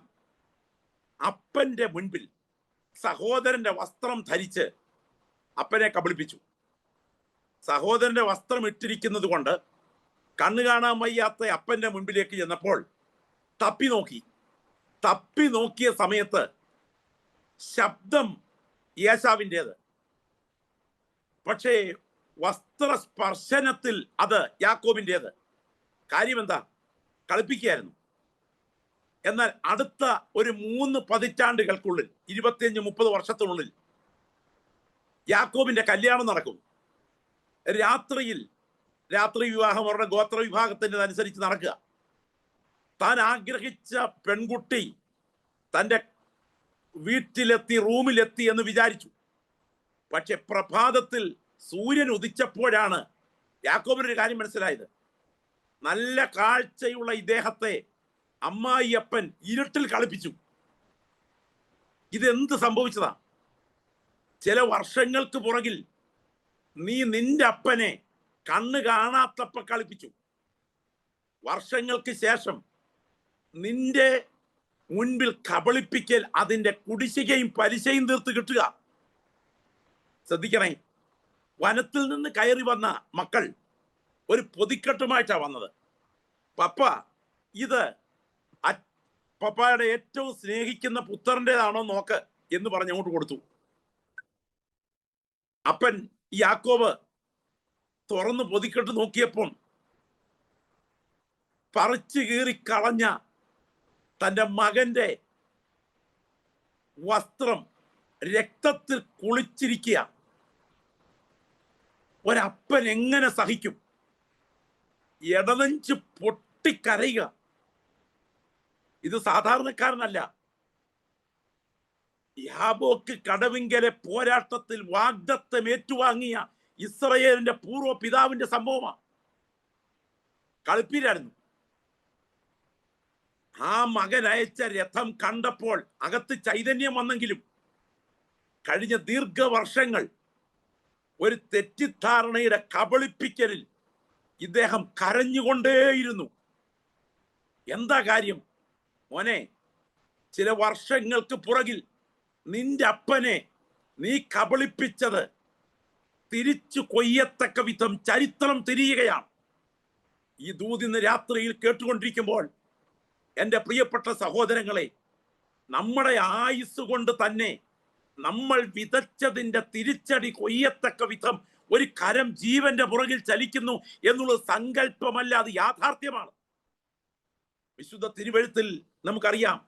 അപ്പന്റെ മുൻപിൽ സഹോദരന്റെ വസ്ത്രം ധരിച്ച് അപ്പനെ കബളിപ്പിച്ചു. സഹോദരന്റെ വസ്ത്രം ഇട്ടിരിക്കുന്നത് കൊണ്ട് കണ്ണു കാണാൻ വയ്യാത്ത അപ്പന്റെ മുൻപിലേക്ക് ചെന്നപ്പോൾ തപ്പി നോക്കിയ സമയത്ത് ശബ്ദം യേശാവിൻ്റെത്, പക്ഷേ വസ്ത്രസ്പർശനത്തിൽ അത് യാക്കോബിൻ്റെത്. കാര്യം എന്താ? കളിപ്പിക്കുകയായിരുന്നു. എന്നാൽ അടുത്ത ഒരു 3 പതിറ്റാണ്ടുകൾക്കുള്ളിൽ, 25-30 വർഷത്തിനുള്ളിൽ യാക്കോബിന്റെ കല്യാണം നടക്കും. രാത്രി വിവാഹം അവരുടെ ഗോത്ര വിഭാഗത്തിന്റെ അനുസരിച്ച് നടക്കുക. താൻ ആഗ്രഹിച്ച പെൺകുട്ടി തൻ്റെ വീട്ടിലെത്തി, റൂമിലെത്തി എന്ന് വിചാരിച്ചു. പക്ഷെ പ്രഭാതത്തിൽ സൂര്യൻ ഉദിച്ചപ്പോഴാണ് യാക്കോബിനൊരു കാര്യം മനസ്സിലായത്. നല്ല കാഴ്ചയുള്ള ഇദ്ദേഹത്തെ അമ്മായിയപ്പൻ ഇരുട്ടിൽ കളിപ്പിച്ചു. ഇതെന്ത് സംഭവിച്ചതാ? ചില വർഷങ്ങൾക്ക് പുറകിൽ നീ നിന്റെ അപ്പനെ കണ്ണ് കാണാത്തപ്പ കളിപ്പിച്ചു. വർഷങ്ങൾക്ക് ശേഷം നിന്റെ മുൻപിൽ കബളിപ്പിക്കൽ അതിന്റെ കുടിശ്ശികയും പലിശയും തീർത്ത് കിട്ടുക. ശ്രദ്ധിക്കണേ, വനത്തിൽ നിന്ന് കയറി വന്ന മക്കൾ ഒരു പൊതിക്കെട്ടുമായിട്ടാണ് വന്നത്. പപ്പ, ഇത് പപ്പയുടെ ഏറ്റവും സ്നേഹിക്കുന്ന പുത്രൻ്റെതാണോ നോക്ക് എന്ന് പറഞ്ഞ് അങ്ങോട്ട് കൊടുത്തു. അപ്പൻ യാക്കോബ് തുറന്ന് പൊതിക്കെട്ട് നോക്കിയപ്പോൾ പറിച്ചു കീറി കളഞ്ഞ തന്റെ മകന്റെ വസ്ത്രം രക്തത്തിൽ കുളിച്ചിരിക്കുക. ഒരപ്പൻ എങ്ങനെ സഹിക്കും? ഇടനെഞ്ച് പൊട്ടിക്കരയുക. ഇത് സാധാരണക്കാരനല്ല. യാബോക്ക് കടവിങ്കലെ പോരാട്ടത്തിൽ വാഗ്ദത്തം ഏറ്റുവാങ്ങിയ ഇസ്രയേലിന്റെ പൂർവ്വ പിതാവിന്റെ സംഭവമാണ്. കളിപ്പീരായിരുന്നു. ആ മകൻ അയച്ച രഥം കണ്ടപ്പോൾ അകത്ത് ചൈതന്യം വന്നെങ്കിലും കഴിഞ്ഞ ദീർഘവർഷങ്ങൾ ഒരു തെറ്റിദ്ധാരണയുടെ കബളിപ്പിക്കലിൽ ഇദ്ദേഹം കരഞ്ഞുകൊണ്ടേയിരുന്നു. എന്താ കാര്യം? മോനെ, ചില വർഷങ്ങൾക്ക് പുറകിൽ നിന്റെ അപ്പനെ നീ കബളിപ്പിച്ചത് തിരിച്ചു കൊയ്യത്തക്ക വിധം ചരിത്രം തിരിയുകയാണ്. ഈ ദൂതിന്ന് രാത്രിയിൽ കേട്ടുകൊണ്ടിരിക്കുമ്പോൾ എൻ്റെ പ്രിയപ്പെട്ട സഹോദരങ്ങളെ, നമ്മുടെ ആയുസ് കൊണ്ട് തന്നെ നമ്മൾ വിതച്ചതിൻ്റെ തിരിച്ചടി കൊയ്യത്തക്ക വിധം ഒരു കരം ജീവന്റെ പുറകിൽ ചലിക്കുന്നു എന്നുള്ളത് സങ്കല്പമല്ല, അത് യാഥാർത്ഥ്യമാണ്. വിശുദ്ധ തിരുവെഴുത്തിൽ നമുക്കറിയാം,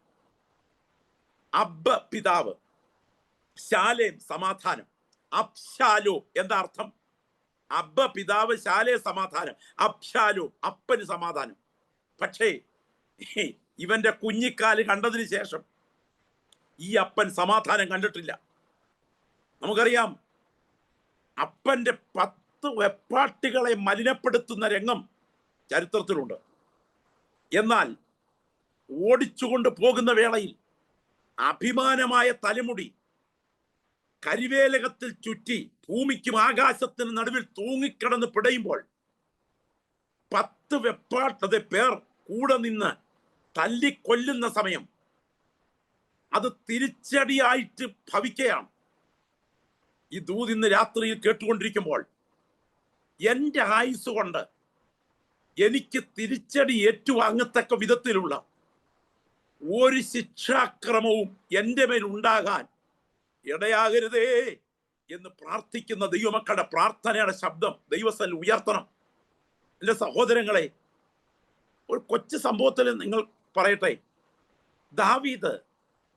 അബ്ബ പിതാവ്, ശാലേം സമാധാനം, അബ്ശാലോ എന്താ അർത്ഥം? അബ്ബ പിതാവ്, ശാലേ സമാധാനം, അബ്ശാലോ അപ്പന് സമാധാനം. പക്ഷേ ഇവന്റെ കുഞ്ഞിക്കാല് കണ്ടതിന് ശേഷം ഈ അപ്പൻ സമാധാനം കണ്ടിട്ടില്ല. നമുക്കറിയാം, അപ്പന്റെ 10 വെപ്പാട്ടികളെ മലിനപ്പെടുത്തുന്ന രംഗം ചരിത്രത്തിലുണ്ട്. എന്നാൽ ഓടിച്ചുകൊണ്ട് പോകുന്ന വേളയിൽ അഭിമാനമായ തലമുടി കരിവേലകത്തിൽ ചുറ്റി ഭൂമിക്കും ആകാശത്തിന് നടുവിൽ തൂങ്ങിക്കിടന്ന് പിടയുമ്പോൾ 10 വെപ്പാട്ടത് പേർ കൂടെ നിന്ന് തല്ലിക്കൊല്ലുന്ന സമയം അത് തിരിച്ചടിയായിട്ട് ഭവിക്കുകയാണ്. ഈ ദൂത് ഇന്ന് രാത്രിയിൽ കേട്ടുകൊണ്ടിരിക്കുമ്പോൾ എൻ്റെ ആയുസ് കൊണ്ട് എനിക്ക് തിരിച്ചടി ഏറ്റുവാങ്ങത്തക്ക വിധത്തിലുള്ള ഒരു ശിക്ഷാക്രമവും എൻ്റെ മേൽ ഉണ്ടാകാൻ ഇടയാകരുതേ എന്ന് പ്രാർത്ഥിക്കുന്ന ദൈവമക്കളുടെ പ്രാർത്ഥനയുടെ ശബ്ദം ദൈവസ്ഥൽ ഉയർത്തണം. എൻ്റെ സഹോദരങ്ങളെ, ഒരു കൊച്ചു സംഭവത്തിൽ നിങ്ങൾ പറയട്ടെ. ദാവീദ്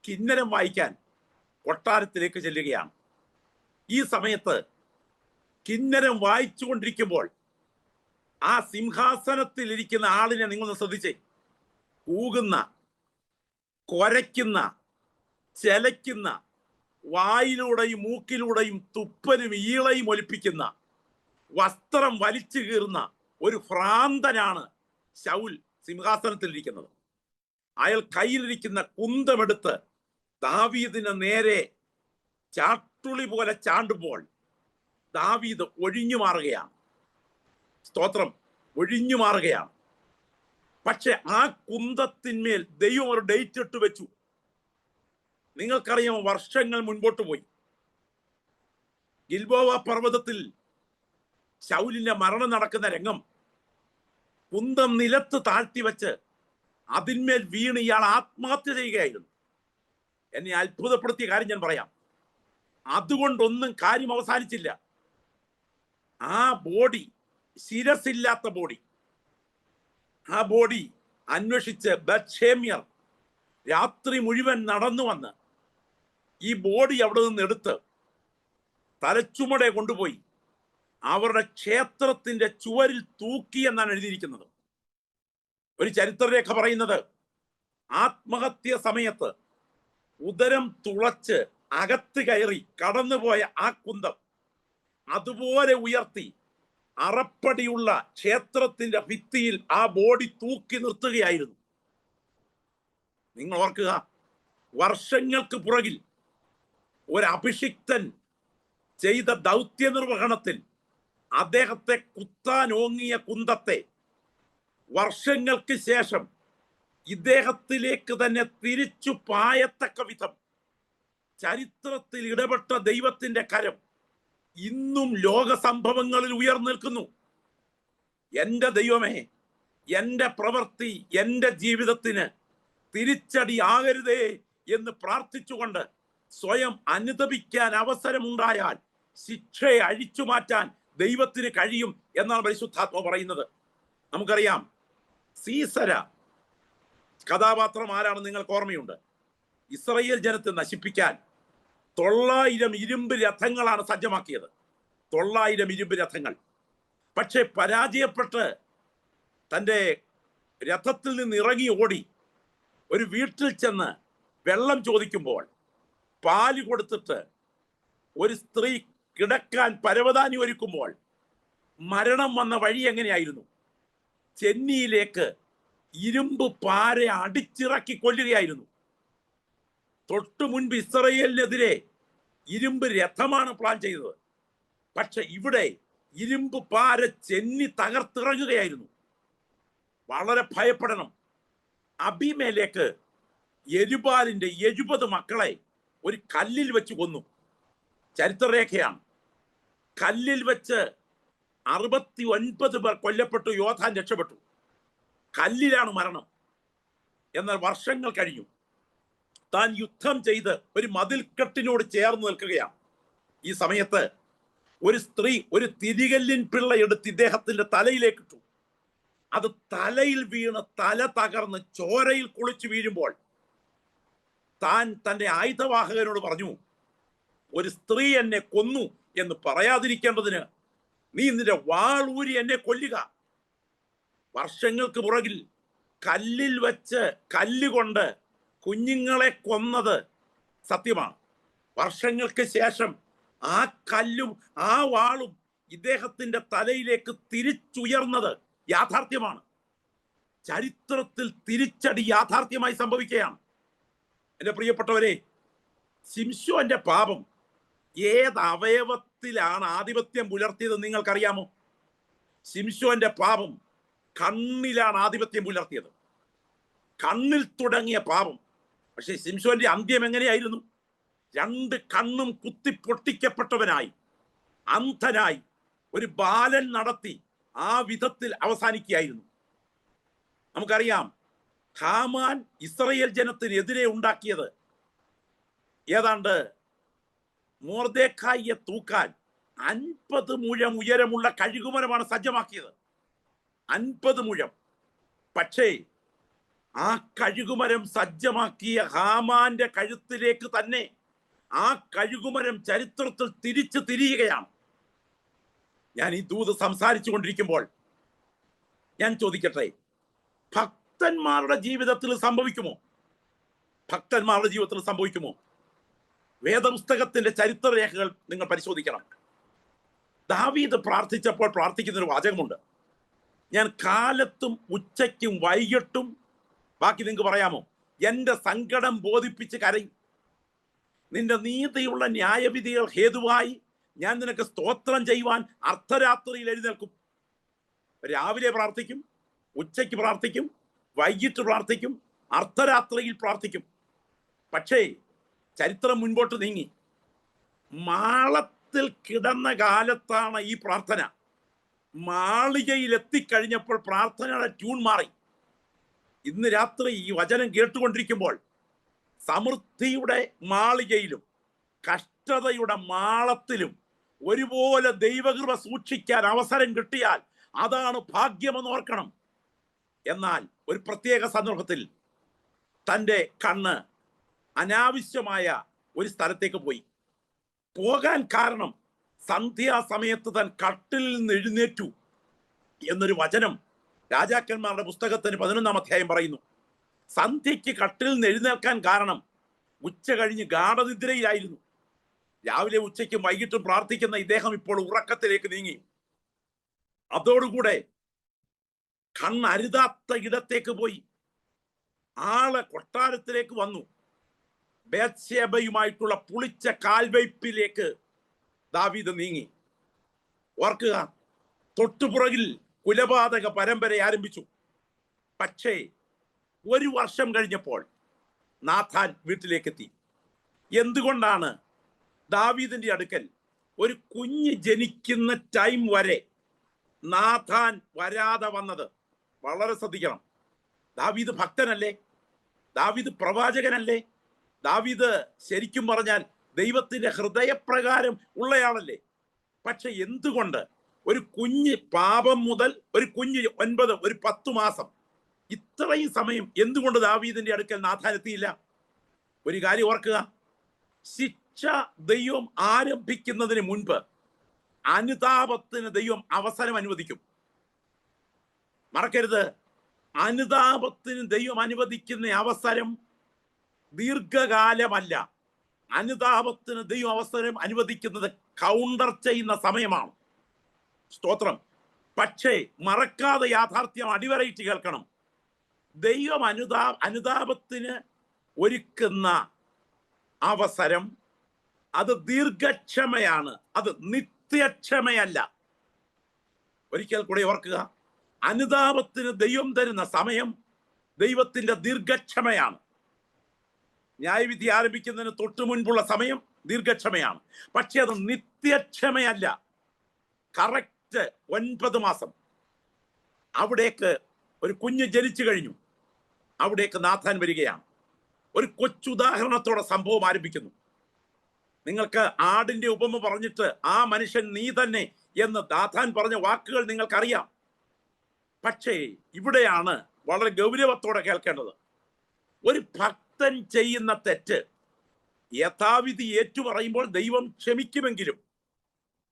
കിന്നരം വായിക്കാൻ കൊട്ടാരത്തിലേക്ക് ചെല്ലുകയാണ്. ഈ സമയത്ത് കിന്നരം വായിച്ചു കൊണ്ടിരിക്കുമ്പോൾ ആ സിംഹാസനത്തിൽ ഇരിക്കുന്ന ആളിനെ നിങ്ങളൊന്ന് ശ്രദ്ധിച്ചേ. കൂകുന്ന, കൊരയ്ക്കുന്ന, ചെലയ്ക്കുന്ന, വായിലൂടെയും മൂക്കിലൂടെയും തുപ്പലും ഈളയും ഒലിപ്പിക്കുന്ന, വസ്ത്രം വലിച്ചു കീറുന്ന ഒരു ഭ്രാന്തനാണ് ശൗൽ സിംഹാസനത്തിലിരിക്കുന്നത്. അയാൾ കയ്യിലിരിക്കുന്ന കുന്തമെടുത്ത് ദാവീദിന് നേരെ ചാട്ടുളി പോലെ ചാണ്ടുമ്പോൾ ദാവീദ് ഒഴിഞ്ഞു മാറുകയാണ്. സ്തോത്രം, ഒഴിഞ്ഞു മാറുകയാണ്. പക്ഷെ ആ കുന്തത്തിന്മേൽ ദൈവം ഒരു ഡേറ്റ് ഇട്ട് വെച്ചു. നിങ്ങൾക്കറിയാം, വർഷങ്ങൾ മുൻപോട്ട് പോയി. ഗിൽബോവ പർവ്വതത്തിൽ ശൗലിന്റെ മരണം നടക്കുന്ന രംഗം കുന്തം നിലത്ത് താഴ്ത്തി വെച്ച് അതിന്മേൽ വീണ് ഇയാൾ ആത്മഹത്യ ചെയ്യുകയായിരുന്നു. എന്നെ അത്ഭുതപ്പെടുത്തിയ കാര്യം ഞാൻ പറയാം. അതുകൊണ്ടൊന്നും കാര്യം അവസാനിച്ചില്ല. ആ ബോഡി, ശിരസില്ലാത്ത ബോഡി, ആ ബോഡി അന്വേഷിച്ച് ബത്ശേമ്യർ രാത്രി മുഴുവൻ നടന്നു വന്ന് ഈ ബോഡി അവിടെ നിന്ന് എടുത്ത് തലച്ചുമടെ കൊണ്ടുപോയി അവരുടെ ക്ഷേത്രത്തിന്റെ ചുവരിൽ തൂക്കി എന്നാണ് എഴുതിയിരിക്കുന്നത്. ഒരു ചരിത്രരേഖ പറയുന്നത്, ആത്മഹത്യ സമയത്ത് ഉദരം തുളച്ച് അകത്ത് കയറി കടന്നുപോയ ആ കുന്തം അതുപോലെ ഉയർത്തി അറപ്പടിയുള്ള ക്ഷേത്രത്തിന്റെ ഭിത്തിയിൽ ആ ബോഡി തൂക്കി നിർത്തുകയായിരുന്നു. നിങ്ങൾ ഓർക്കുക, വർഷങ്ങൾക്ക് പുറകിൽ ഒരു അഭിഷിക്തൻ ചെയ്ത ദൗത്യ നിർവഹണത്തിൽ അദ്ദേഹത്തെ കുത്താൻ ഓങ്ങിയ കുന്തത്തെ വർഷങ്ങൾക്ക് ശേഷം ഇദ്ദേഹത്തിലേക്ക് തന്നെ തിരിച്ചു പായത്തക്ക വിധം ചരിത്രത്തിൽ ഇടപെട്ട ദൈവത്തിന്റെ കരം ഇന്നും ലോക സംഭവങ്ങളിൽ ഉയർന്നിൽക്കുന്നു. എന്റെ ദൈവമേ, എന്റെ പ്രവൃത്തി എന്റെ ജീവിതത്തിന് തിരിച്ചടി ആകരുതേ എന്ന് പ്രാർത്ഥിച്ചുകൊണ്ട് സ്വയം അനുതപിക്കാൻ അവസരമുണ്ടായാൽ ശിക്ഷയെ അഴിച്ചു മാറ്റാൻ ദൈവത്തിന് കഴിയും എന്നാണ് പരിശുദ്ധാത്മ പറയുന്നത്. നമുക്കറിയാം, സീസര കഥാപാത്രം ആരാണെന്ന് നിങ്ങൾക്ക് ഓർമ്മയുണ്ട്. ഇസ്രായേൽ ജനത്തെ നശിപ്പിക്കാൻ 900 ഇരുമ്പ് രഥങ്ങളാണ് സജ്ജമാക്കിയത്. 900 ഇരുമ്പ് രഥങ്ങൾ. പക്ഷെ പരാജയപ്പെട്ട് തൻ്റെ രഥത്തിൽ നിന്ന് ഇറങ്ങി ഓടി ഒരു വീട്ടിൽ ചെന്ന് വെള്ളം ചോദിക്കുമ്പോൾ പാല് കൊടുത്തിട്ട് ഒരു സ്ത്രീ കിടക്കാൻ പരവതാനി ഒരുക്കുമ്പോൾ മരണം വന്ന വഴി എങ്ങനെയായിരുന്നു? ചെന്നിയിലേക്ക് ഇരുമ്പ് പാര അടിച്ചിറക്കി കൊല്ലുകയായിരുന്നു. തൊട്ടു മുൻപ് ഇസ്രായേലിനെതിരെ ഇരുമ്പ് രഥമാണ് പ്ലാൻ ചെയ്തത്. പക്ഷെ ഇവിടെ ഇരുമ്പ് പാര ചെന്നി തകർത്തിറങ്ങുകയായിരുന്നു. വളരെ ഭയപ്പെടണം. അബീമേലേക്ക് യെരുബാലിന്റെ 70 മക്കളെ ഒരു കല്ലിൽ വെച്ച് കൊന്നു. ചരിത്രരേഖയാണ്. കല്ലിൽ വെച്ച് 69 പേർ കൊല്ലപ്പെട്ടു. യോദ്ധാൻ രക്ഷപ്പെട്ടു. കല്ലിലാണ് മരണം. എന്നാൽ വർഷങ്ങൾ കഴിഞ്ഞു. താൻ യുദ്ധം ചെയ്ത് ഒരു മതിൽക്കെട്ടിനോട് ചേർന്ന് നിൽക്കുകയാണ്. ഈ സമയത്ത് ഒരു സ്ത്രീ ഒരു തിരികല്ലിൻ പിള്ള എടുത്ത് ഇദ്ദേഹത്തിന്റെ തലയിലേക്കിട്ടു. അത് തലയിൽ വീണ് തല തകർന്ന് ചോരയിൽ കുളിച്ചു വീഴുമ്പോൾ താൻ തന്റെ ആയുധവാഹകനോട് പറഞ്ഞു, ഒരു സ്ത്രീ എന്നെ കൊന്നു എന്ന് പറയാതിരിക്കേണ്ടതിന് നീ നിന്റെ വാൾ ഊരി എന്നെ കൊല്ലുക. വർഷങ്ങൾക്ക് പുറകിൽ കല്ലിൽ വെച്ച് കല്ലുകൊണ്ട് കുഞ്ഞുങ്ങളെ കൊന്നത് സത്യമാണ്. വർഷങ്ങൾക്ക് ശേഷം ആ കല്ലും ആ വാളും ഇദ്ദേഹത്തിന്റെ തലയിലേക്ക് തിരിച്ചുയർന്നത് യാഥാർത്ഥ്യമാണ്. ചരിത്രത്തിൽ തിരിച്ചടി യാഥാർത്ഥ്യമായി സംഭവിക്കുകയാണ്. എന്റെ പ്രിയപ്പെട്ടവരെ, ശിംശോന്റെ പാപം ഏത് അവയവത്തിലാണ് ആധിപത്യം പുലർത്തിയത് നിങ്ങൾക്കറിയാമോ? ശിംശോന്റെ പാപം കണ്ണിലാണ് ആധിപത്യം പുലർത്തിയത്. കണ്ണിൽ തുടങ്ങിയ പാപം. പക്ഷെ ശിംശോന്റെ അന്ത്യം എങ്ങനെയായിരുന്നു? 2 കണ്ണും കുത്തി പൊട്ടിക്കപ്പെട്ടവനായി, അന്ധനായി, ഒരു ബാലൻ നടത്തി ആ വിധത്തിൽ അവസാനിക്കുകയായിരുന്നു. നമുക്കറിയാം, ഹാമാൻ ഇസ്രായേൽ ജനത്തിനെതിരെ ഉണ്ടാക്കിയത് ഏതാണ്ട് മൊർദെഖായിയെ തൂക്കാൻ 50 മുഴം ഉയരമുള്ള കഴുകുമരമാണ് സജ്ജമാക്കിയത്. 50 മുഴം. പക്ഷേ ആ കഴുകുമരം സജ്ജമാക്കിയ ഹാമാന്റെ കഴുത്തിലേക്ക് തന്നെ ആ കഴുകുമരം ചരിത്രത്തിൽ തിരിച്ചു തിരിയുകയാണ്. ഞാൻ ഈ ദൂത് സംസാരിച്ചു കൊണ്ടിരിക്കുമ്പോൾ ഞാൻ ചോദിക്കട്ടെ, ഭക്തന്മാരുടെ ജീവിതത്തിൽ സംഭവിക്കുമോ? ഭക്തന്മാരുടെ ജീവിതത്തിൽ സംഭവിക്കുമോ? വേദപുസ്തകത്തിന്റെ ചരിത്രരേഖകൾ നിങ്ങൾ പരിശോധിക്കണം. ദാവീദ് പ്രാർത്ഥിച്ചപ്പോൾ പ്രാർത്ഥിക്കുന്ന ഒരു വാചകമുണ്ട്. ഞാൻ കാലത്തും ഉച്ചയ്ക്കും വൈകിട്ടും, ബാക്കി നിങ്ങൾക്ക് പറയാമോ, എന്റെ സങ്കടം ബോധിപ്പിച്ച് കരയും. നിന്റെ നീതിയുള്ള ന്യായവിധികൾ ഹേതുവായി ഞാൻ നിനക്ക് സ്തോത്രം ചെയ്യുവാൻ അർദ്ധരാത്രിയിൽ എഴുന്നേൽക്കും. രാവിലെ പ്രാർത്ഥിക്കും, ഉച്ചയ്ക്ക് പ്രാർത്ഥിക്കും, വൈകിട്ട് പ്രാർത്ഥിക്കും, അർദ്ധരാത്രിയിൽ പ്രാർത്ഥിക്കും. പക്ഷേ ചരിത്രം മുൻപോട്ട് നീങ്ങി. മാളത്തിൽ കിടന്ന കാലത്താണ് ഈ പ്രാർത്ഥന. മാളികയിൽ എത്തിക്കഴിഞ്ഞപ്പോൾ പ്രാർത്ഥനയുടെ ട്യൂൺ മാറി. ഇന്ന് രാത്രി ഈ വചനം കേട്ടുകൊണ്ടിരിക്കുമ്പോൾ സമൃദ്ധിയുടെ മാളികയിലും കഷ്ടതയുടെ മാളത്തിലും ഒരുപോലെ ദൈവകൃപ സൂക്ഷിക്കാൻ അവസരം കിട്ടിയാൽ അതാണ് ഭാഗ്യമെന്ന് ഓർക്കണം. എന്നാൽ ഒരു പ്രത്യേക സന്ദർഭത്തിൽ തൻ്റെ കണ്ണ് അനാവശ്യമായ ഒരു സ്ഥലത്തേക്ക് പോയി. പോകാൻ കാരണം സന്ധ്യാസമയത്ത് താൻ കട്ടിലിൽ നിന്ന് എഴുന്നേറ്റു എന്നൊരു വചനം രാജാക്കന്മാരുടെ പുസ്തകത്തിന് 11-ാം അധ്യായം പറയുന്നു. സന്ധ്യയ്ക്ക് കട്ടിലിൽ നിന്ന് എഴുന്നേൽക്കാൻ കാരണം ഉച്ച കഴിഞ്ഞ് ഗാഠനിദ്രയിലായിരുന്നു. രാവിലെ ഉച്ചയ്ക്കും വൈകിട്ടും പ്രാർത്ഥിക്കുന്ന ഇദ്ദേഹം ഇപ്പോൾ ഉറക്കത്തിലേക്ക് നീങ്ങി. അതോടുകൂടെ കണ്ണരുതാത്ത ഇടത്തേക്ക് പോയി. ആള് കൊട്ടാരത്തിലേക്ക് വന്നു. ബേത്ശേബയുമായിട്ടുള്ള പുളിച്ച കാൽവയ്പിലേക്ക് ദാവീദ് നീങ്ങി. ഓർക്കുക, തൊട്ടുപുറകിൽ കുലപാതക പരമ്പര ആരംഭിച്ചു. പക്ഷേ 1 വർഷം കഴിഞ്ഞപ്പോൾ നാഥാൻ വീട്ടിലേക്കെത്തി. എന്തുകൊണ്ടാണ് ദാവീദിന്റെ അടുക്കൽ ഒരു കുഞ്ഞ് ജനിക്കുന്ന ടൈം വരെ നാഥാൻ വരാതെ വന്നത്? വളരെ ശ്രദ്ധിക്കണം. ദാവീദ് ഭക്തനല്ലേ? ദാവീദ് പ്രവാചകനല്ലേ? ദാവീദ് ശരിക്കും പറഞ്ഞാൽ ദൈവത്തിന്റെ ഹൃദയപ്രകാരം ഉള്ളയാളല്ലേ? പക്ഷെ എന്തുകൊണ്ട് ഒരു കുഞ്ഞ്, പാപം മുതൽ ഒരു കുഞ്ഞ് 9, ഒരു 10 മാസം, ഇത്രയും സമയം എന്തുകൊണ്ട് ദാവീദിന്റെ അടുക്കൽ നാഥാൻ എത്തിയില്ല? ഒരു കാര്യം ഓർക്കുക, ശിക്ഷ ദൈവം ആരംഭിക്കുന്നതിന് മുൻപ് അനുതാപത്തിന് ദൈവം അവസരം അനുവദിക്കും. മറക്കരുത്, അനുതാപത്തിന് ദൈവം അനുവദിക്കുന്ന അവസരം ദീർഘകാലമല്ല. അനുതാപത്തിന് ദൈവം അവസരം അനുവദിക്കുന്നത് കൗണ്ടർ ചെയ്യുന്ന സമയമാണ്. സ്തോത്രം. പക്ഷേ മറക്കാതെ യാഥാർത്ഥ്യം അടിവരയിട്ട് കേൾക്കണം. ദൈവം അനുതാപത്തിന് ഒരുക്കുന്ന അവസരം അത് ദീർഘക്ഷമയാണ്, അത് നിത്യക്ഷമയല്ല. ഒരിക്കൽ കൂടെ ഓർക്കുക, അനുതാപത്തിന് ദൈവം തരുന്ന സമയം ദൈവത്തിന്റെ ദീർഘക്ഷമയാണ്. ന്യായവിധി ആരംഭിക്കുന്നതിന് തൊട്ടു മുൻപുള്ള സമയം ദീർഘക്ഷമയാണ്, പക്ഷെ അത് നിത്യക്ഷമയല്ല. കറക്റ്റ് 9 മാസം അവിടേക്ക് ഒരു കുഞ്ഞ് ജനിച്ചു കഴിഞ്ഞു. അവിടേക്ക് നാഥാൻ വരികയാണ്. ഒരു കൊച്ചുദാഹരണത്തോടെ സംഭവം ആരംഭിക്കുന്നു. നിങ്ങൾക്ക് ആടിന്റെ ഉപമ പറഞ്ഞിട്ട് ആ മനുഷ്യൻ നീ തന്നെ എന്ന് നാഥാൻ പറഞ്ഞ വാക്കുകൾ നിങ്ങൾക്കറിയാം. പക്ഷേ ഇവിടെയാണ് വളരെ ഗൗരവത്തോടെ കേൾക്കേണ്ടത്. ഒരു ഭക്തൻ ചെയ്യുന്ന തെറ്റ് യഥാവിധി ഏറ്റുപറയുമ്പോൾ ദൈവം ക്ഷമിക്കുമെങ്കിലും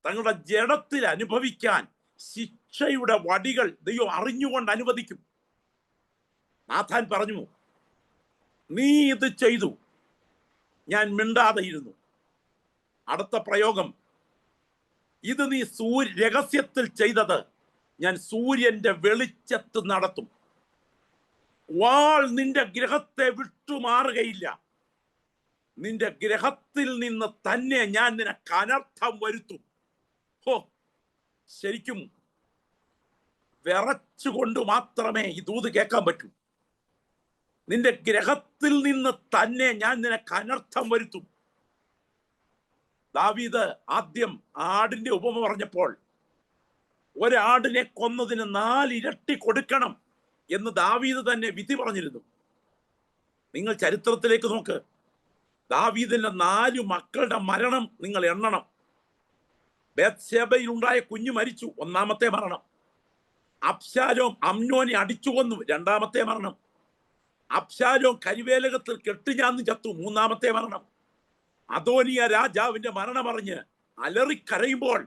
തങ്ങളുടെ ജഡത്തിൽ അനുഭവിക്കാൻ ശിക്ഷയുടെ വടികൾ ദൈവം അറിഞ്ഞുകൊണ്ട് അനുവദിക്കും. നാഥാൻ പറഞ്ഞു, നീ ഇത് ചെയ്തു, ഞാൻ മിണ്ടാതെ ഇരുന്നു. അടുത്ത പ്രയോഗം, ഇത് നീ രഹസ്യത്തിൽ ചെയ്തത് ഞാൻ സൂര്യന്റെ വെളിച്ചത്ത് നടത്തും. വാൾ നിന്റെ ഗ്രഹത്തെ വിട്ടുമാറുകയില്ല. നിന്റെ ഗ്രഹത്തിൽ നിന്ന് തന്നെ ഞാൻ നിനക്ക് അനർത്ഥം വരുത്തും. ഹോ, ശരിക്കും വിറച്ചുകൊണ്ട് മാത്രമേ ഈ ദൂത് കേൾക്കാൻ പറ്റൂ. നിന്റെ ഗ്രഹത്തിൽ നിന്ന് തന്നെ ഞാൻ നിനക്ക് അനർത്ഥം വരുത്തും. ദാവീദ് ആദ്യം ആടിന്റെ ഉപമ പറഞ്ഞപ്പോൾ ഒരാടിനെ കൊന്നതിന് 4 ഇരട്ടി കൊടുക്കണം എന്ന് ദാവീദ് തന്നെ വിധി പറഞ്ഞിരുന്നു. നിങ്ങൾ ചരിത്രത്തിലേക്ക് നോക്ക്. ദാവീദിന്റെ 4 മക്കളുടെ മരണം നിങ്ങൾ എണ്ണണം. ബേത്ശേബയിൽ ഉണ്ടായ കുഞ്ഞു മരിച്ചു, 1ാമത്തെ മരണം. അബ്ശാലോം അമ്നോനെ അടിച്ചു കൊന്നു, 2ാമത്തെ മരണം. അബ്ശാലോം കരിവേലകത്തിൽ കെട്ടുഞാന്ന് ചത്തു, 3ാമത്തെ മരണം. അദോനിയ രാജാവിന്റെ മരണമറിഞ്ഞ് അലറിക്കരയുമ്പോൾ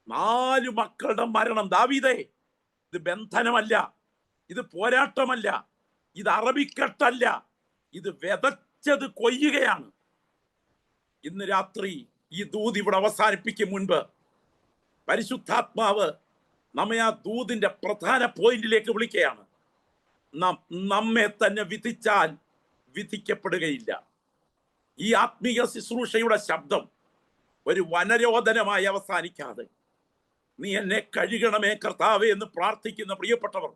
4 മക്കളുടെ മരണം. ദാവീദേ, ഇത് ബന്ധനമല്ല, ഇത് പോരാട്ടമല്ല, ഇത് അറബിക്കെട്ടല്ല, ഇത് വിതച്ചത് കൊയ്യുകയാണ്. ഇന്ന് രാത്രി ഈ ദൂത് ഇവിടെ അവസാനിപ്പിക്കും മുൻപ് പരിശുദ്ധാത്മാവ് നമ്മെ ആ ദൂതിന്റെ പ്രധാന പോയിന്റിലേക്ക് വിളിക്കുകയാണ്. നമ്മെ തന്നെ വിധിച്ചാൽ വിധിക്കപ്പെടുകയില്ല. ഈ ആത്മീയ ശുശ്രൂഷയുടെ ശബ്ദം ഒരു വനരോധനമായി അവസാനിക്കാതെ നീ എന്നെ കഴുകണമേ കർത്താവേ എന്ന് പ്രാർത്ഥിക്കുന്ന പ്രിയപ്പെട്ടവർ,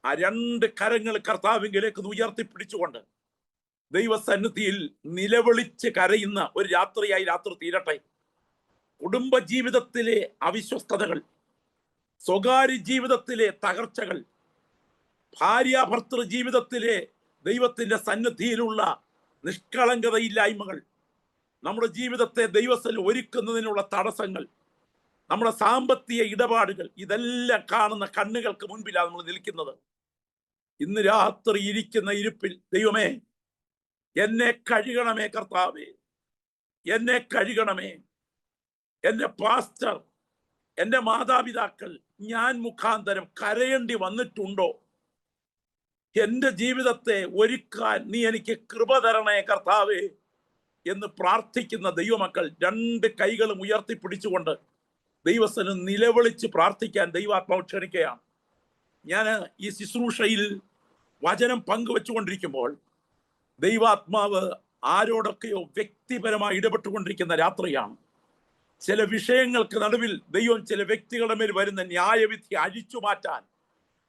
ആ 2 കരങ്ങൾ കർത്താവിലേക്ക് ഉയർത്തിപ്പിടിച്ചുകൊണ്ട് ദൈവസന്നിധിയിൽ നിലവിളിച്ച് കരയുന്ന ഒരു രാത്രിയായി രാത്രി തീരട്ടെ. കുടുംബ ജീവിതത്തിലെ അവിശ്വസ്തതകൾ, സ്വകാര്യ ജീവിതത്തിലെ തകർച്ചകൾ, ഭാര്യാഭർത്തൃ ജീവിതത്തിലെ ദൈവത്തിന്റെ സന്നിധിയിലുള്ള നിഷ്കളങ്കതയില്ലായ്മകൾ, നമ്മുടെ ജീവിതത്തെ ദൈവത്തിൽ ഒരുക്കുന്നതിനുള്ള തടസ്സങ്ങൾ, നമ്മുടെ സാമ്പത്തിക ഇടപാടുകൾ, ഇതെല്ലാം കാണുന്ന കണ്ണുകൾക്ക് മുൻപിലാണ് നമ്മൾ നിൽക്കുന്നത്. ഇന്ന് രാത്രി ഇരിക്കുന്ന ഇരിപ്പിൽ ദൈവമേ എന്നെ കഴുകണമേ കർത്താവേ, എന്നെ കഴുകണമേ. എൻ്റെ പാസ്റ്റർ, എൻ്റെ മാതാപിതാക്കൾ ഞാൻ മുഖാന്തരം കരയേണ്ടി വന്നിട്ടുണ്ടോ? എൻ്റെ ജീവിതത്തെ ഒരുക്കാൻ നീ എനിക്ക് കൃപ തരണേ കർത്താവേ എന്ന് പ്രാർത്ഥിക്കുന്ന ദൈവമക്കൾ 2 കൈകളും ഉയർത്തിപ്പിടിച്ചുകൊണ്ട് ദൈവസ്ഥന് നിലവിളിച്ച് പ്രാർത്ഥിക്കാൻ ദൈവാത്മാവ് ക്ഷണിക്കുകയാണ്. ഞാൻ ഈ ശുശ്രൂഷയിൽ വചനം പങ്കുവെച്ചുകൊണ്ടിരിക്കുമ്പോൾ ദൈവാത്മാവ് ആരോടൊക്കെയോ വ്യക്തിപരമായി ഇടപെട്ടുകൊണ്ടിരിക്കുന്ന രാത്രിയാണ്. ചില വിഷയങ്ങൾക്ക് നടുവിൽ ദൈവം ചില വ്യക്തികളുടെ മേൽ വരുന്ന ന്യായവിധി അഴിച്ചു മാറ്റാൻ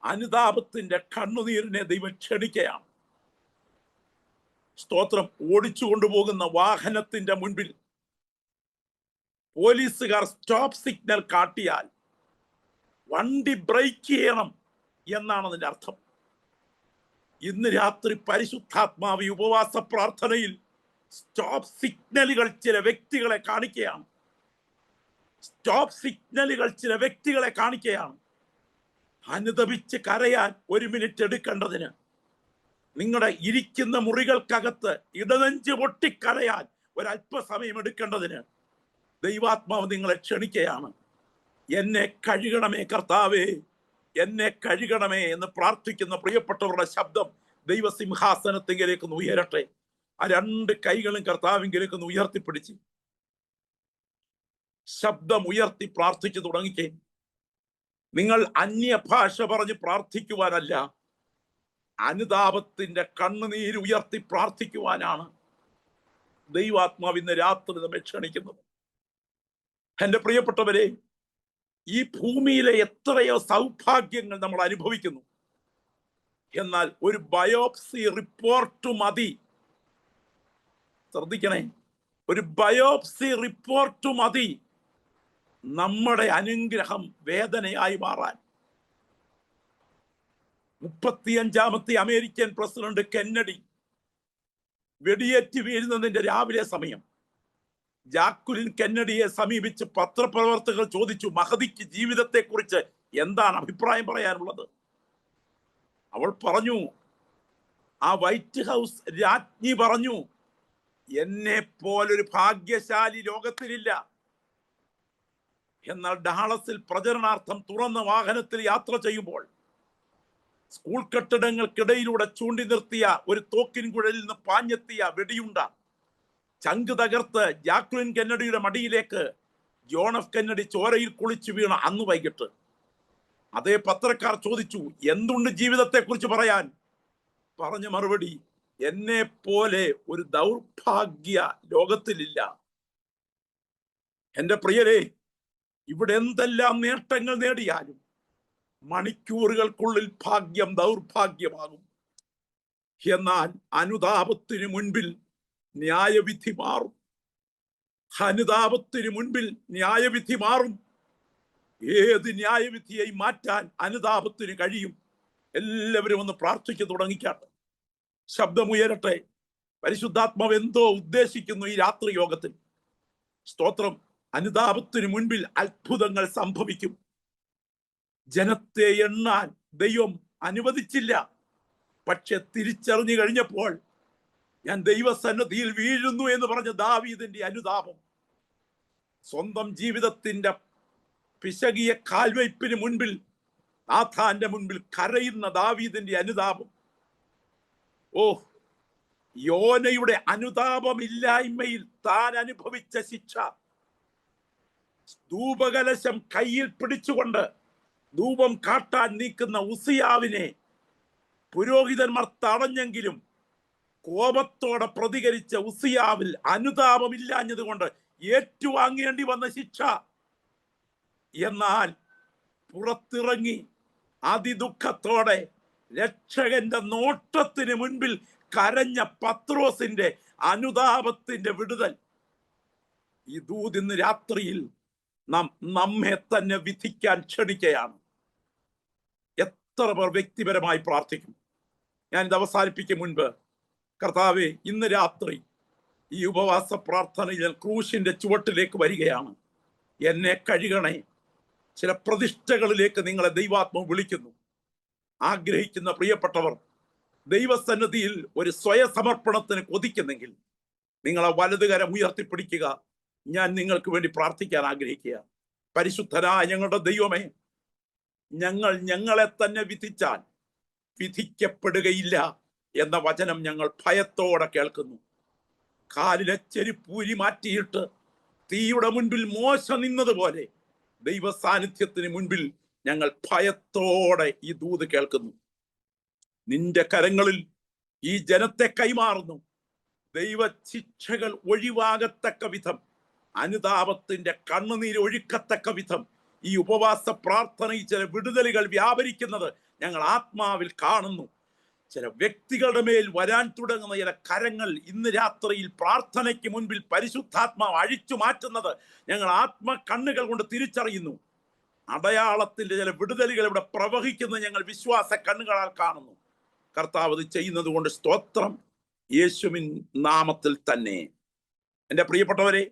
അനുതാപത്തിന്റെ കണ്ണുനീരിനെ ദൈവം ക്ഷണിക്കുകയാണ്. സ്തോത്രം. ഓടിച്ചു കൊണ്ടുപോകുന്ന വാഹനത്തിന്റെ മുൻപിൽ പോലീസുകാർ സ്റ്റോപ്പ് സിഗ്നൽ കാട്ടിയാൽ വണ്ടി ബ്രേക്ക് ചെയ്യണം എന്നാണ് അതിന്റെ അർത്ഥം. ഇന്ന് രാത്രി പരിശുദ്ധാത്മാവ് ഉപവാസ പ്രാർത്ഥനയിൽ സ്റ്റോപ്പ് സിഗ്നലുകൾ ചില വ്യക്തികളെ കാണിക്കുകയാണ്. സ്റ്റോപ്പ് സിഗ്നലുകൾ ചില വ്യക്തികളെ കാണിക്കുകയാണ്. അനുതപിച്ച് കരയാൻ 1 മിനിറ്റ് എടുക്കേണ്ടതിന് നിങ്ങളുടെ ഇരിക്കുന്ന മുറികൾക്കകത്ത് ഇടനെഞ്ച് പൊട്ടിക്കരയാൻ ഒരല്പസമയം എടുക്കേണ്ടതിന് ദൈവാത്മാവ് നിങ്ങളെ ക്ഷണിക്കുകയാണ്. എന്നെ കഴുകണമേ കർത്താവേ, എന്നെ കഴുകണമേ എന്ന് പ്രാർത്ഥിക്കുന്ന പ്രിയപ്പെട്ടവരുടെ ശബ്ദം ദൈവസിംഹാസനത്തിലേക്ക് ഉയരട്ടെ. ആ 2 കൈകളും കർത്താവിലേക്ക് ഉയർത്തിപ്പിടിച്ച് ശബ്ദം ഉയർത്തി പ്രാർത്ഥിച്ചു തുടങ്ങിക്കേ. നിങ്ങൾ അന്യഭാഷ പറഞ്ഞ് പ്രാർത്ഥിക്കുവാനല്ല, അനുതാപത്തിന്റെ കണ്ണുനീര് ഉയർത്തി പ്രാർത്ഥിക്കുവാനാണ് ദൈവാത്മാവ് ഇന്ന് രാത്രി നമ്മെ ക്ഷണിക്കുന്നത്. എന്റെ പ്രിയപ്പെട്ടവരെ, ഈ ഭൂമിയിലെ എത്രയോ സൗഭാഗ്യങ്ങൾ നമ്മൾ അനുഭവിക്കുന്നു. എന്നാൽ ഒരു ബയോപ്സി റിപ്പോർട്ട് മതി. ശ്രദ്ധിക്കണേ, ഒരു ബയോപ്സി റിപ്പോർട്ട് മതി നമ്മുടെ അനുഗ്രഹം വേദനയായി മാറാൻ. 35ാമത്തെ അമേരിക്കൻ പ്രസിഡന്റ് കെന്നഡി വെടിയേറ്റ് വീഴുന്നതിന്റെ രാവിലെ സമയം ജാക്കുലിൻ കെന്നഡിയെ സമീപിച്ച് പത്രപ്രവർത്തകർ ചോദിച്ചു, മഹദിക്ക് ജീവിതത്തെക്കുറിച്ച് എന്താണ് അഭിപ്രായം പറയാനുള്ളത്? അവൾ പറഞ്ഞു, ആ വൈറ്റ് ഹൗസ് രാജ്ഞി പറഞ്ഞു, എന്നെ പോലൊരു ഭാഗ്യശാലി ലോകത്തിലില്ല. എന്നാൽ ഡാളസിൽ പ്രചരണാർത്ഥം തുറന്ന വാഹനത്തിൽ യാത്ര ചെയ്യുമ്പോൾ സ്കൂൾ കെട്ടിടങ്ങൾക്കിടയിലൂടെ ചൂണ്ടി നിർത്തിയ ഒരു തോക്കിൻ കുഴലിൽ നിന്ന് പാഞ്ഞെത്തിയ വെടിയുണ്ട ചങ്ക് തകർത്ത് ജാക്ലിൻ കെന്നഡിയുടെ മടിയിലേക്ക് ജോൺ എഫ് കെന്നഡി ചോരയിൽ കുളിച്ചു വീണ അന്ന് വൈകിട്ട് അതേ പത്രക്കാർ ചോദിച്ചു, എന്തുണ്ട് ജീവിതത്തെക്കുറിച്ച് പറയാൻ? പറഞ്ഞ മറുപടി, എന്നെ പോലെ ഒരു ദൗർഭാഗ്യ ലോകത്തിലില്ല. എന്റെ പ്രിയരെ, ഇവിടെ എന്തെല്ലാം നേട്ടങ്ങൾ നേടിയാലും മണിക്കൂറുകൾക്കുള്ളിൽ ഭാഗ്യം ദൗർഭാഗ്യമാകും. എന്നാൽ അനുതാപത്തിന് മുൻപിൽ ന്യായവിധി മാറും. അനുതാപത്തിന് മുൻപിൽ ന്യായവിധി മാറും. ഏത് ന്യായവിധിയെ മാറ്റാൻ അനുതാപത്തിന് കഴിയും? എല്ലാവരും ഒന്ന് പ്രാർത്ഥിച്ചു തുടങ്ങിക്കാട്ടെ. ശബ്ദമുയരട്ടെ. പരിശുദ്ധാത്മാവ് എന്തോ ഉദ്ദേശിക്കുന്നു ഈ രാത്രി യോഗത്തിൽ. സ്തോത്രം. അനുതാപത്തിന് മുൻപിൽ അത്ഭുതങ്ങൾ സംഭവിക്കും. ജനത്തെ എണ്ണാൻ ദൈവം അനുവദിച്ചില്ല. പക്ഷെ തിരിച്ചറിഞ്ഞു കഴിഞ്ഞപ്പോൾ ഞാൻ ദൈവസന്നിധിയിൽ വീഴുന്നു എന്ന് പറഞ്ഞ ദാവീദിന്റെ അനുതാപം, സ്വന്തം ജീവിതത്തിന്റെ പിശകിയ കാൽവയ്പ്പിന് മുൻപിൽ നാഥാന്റെ മുൻപിൽ കരയുന്ന ദാവീദിന്റെ അനുതാപം. ഓ, യോനയുടെ അനുതാപമില്ലായ്മയിൽ താൻ അനുഭവിച്ച ശിക്ഷ, ധൂപകലശം കയ്യിൽ പിടിച്ചുകൊണ്ട് ധൂപം കാട്ടാൻ നീക്കുന്ന ഉസിയാവിനെ പുരോഹിതന്മാർ തടഞ്ഞെങ്കിലും കോപത്തോടെ പ്രതികരിച്ച ഉസിയാവിൽ അനുതാപമില്ലാഞ്ഞത് കൊണ്ട് ഏറ്റുവാങ്ങേണ്ടി വന്ന ശിക്ഷ. എന്നാൽ പുറത്തിറങ്ങി അതിദുഃഖത്തോടെ രക്ഷകന്റെ നോട്ടത്തിന് മുൻപിൽ കരഞ്ഞ പത്രോസിന്റെ അനുതാപത്തിന്റെ വിടുതൽ. ഈ ദൂത് ഇന്ന് രാത്രിയിൽ നമ്മെ തന്നെ വിധിക്കാൻ ക്ഷണിക്കുകയാണ്. എത്ര പേർ വ്യക്തിപരമായി പ്രാർത്ഥിക്കും? ഞാൻ ഇത് അവസാനിപ്പിക്കും മുൻപ്, കർത്താവേ, ഇന്ന് രാത്രി ഈ ഉപവാസ പ്രാർത്ഥനയിൽ ക്രൂശിന്റെ ചുവട്ടിലേക്ക് വരികയാണ്. എന്നെ കഴുകണേ. ചില പ്രതിഷ്ഠകളിലേക്ക് നിങ്ങളെ ദൈവാത്മാവ് വിളിക്കുന്നു. ആഗ്രഹിക്കുന്ന പ്രിയപ്പെട്ടവർ ദൈവസന്നിധിയിൽ ഒരു സ്വയസമർപ്പണത്തിന് കൊതിക്കുന്നെങ്കിൽ നിങ്ങളെ വലതുകരം ഉയർത്തിപ്പിടിക്കുക. ഞാൻ നിങ്ങൾക്ക് വേണ്ടി പ്രാർത്ഥിക്കാൻ ആഗ്രഹിക്കുക. പരിശുദ്ധനായ ഞങ്ങളുടെ ദൈവമേ, ഞങ്ങളെ തന്നെ വിധിച്ചാൽ വിധിക്കപ്പെടുകയില്ല എന്ന വചനം ഞങ്ങൾ ഭയത്തോടെ കേൾക്കുന്നു. കാലിലെ ചെരുപ്പൂരി മാറ്റിയിട്ട് തീയുടെ മുൻപിൽ മോശ നിന്നതുപോലെ ദൈവ സാന്നിധ്യത്തിന് മുൻപിൽ ഞങ്ങൾ ഭയത്തോടെ ഈ ദൂത് കേൾക്കുന്നു. നിന്റെ കരങ്ങളിൽ ഈ ജനത്തെ കൈമാറുന്നു. ദൈവ ശിക്ഷകൾ ഒഴിവാകത്തക്ക വിധം അനുതാപത്തിന്റെ കണ്ണുനീര് ഒഴുക്കത്തക്ക വിധം ഈ ഉപവാസ പ്രാർത്ഥനയിൽ ചില വിടുതലുകൾ വ്യാപരിക്കുന്നത് ഞങ്ങൾ ആത്മാവിൽ കാണുന്നു. ചില വ്യക്തികളുടെ മേൽ വരാൻ തുടങ്ങുന്ന ചില കരങ്ങൾ ഇന്ന് രാത്രിയിൽ പ്രാർത്ഥനയ്ക്ക് മുൻപിൽ പരിശുദ്ധാത്മാവ് അഴിച്ചു മാറ്റുന്നത് ഞങ്ങൾ കണ്ണുകൾ കൊണ്ട് തിരിച്ചറിയുന്നു. അടയാളത്തിന്റെ ചില വിടുതലുകൾ ഇവിടെ പ്രവഹിക്കുന്നത് ഞങ്ങൾ വിശ്വാസ കണ്ണുകളാൽ കാണുന്നു. കർത്താവ് ഇത് ചെയ്യുന്നത് കൊണ്ട് സ്തോത്രം, യേശുവിൻ നാമത്തിൽ തന്നെ. എൻ്റെ പ്രിയപ്പെട്ടവരെ,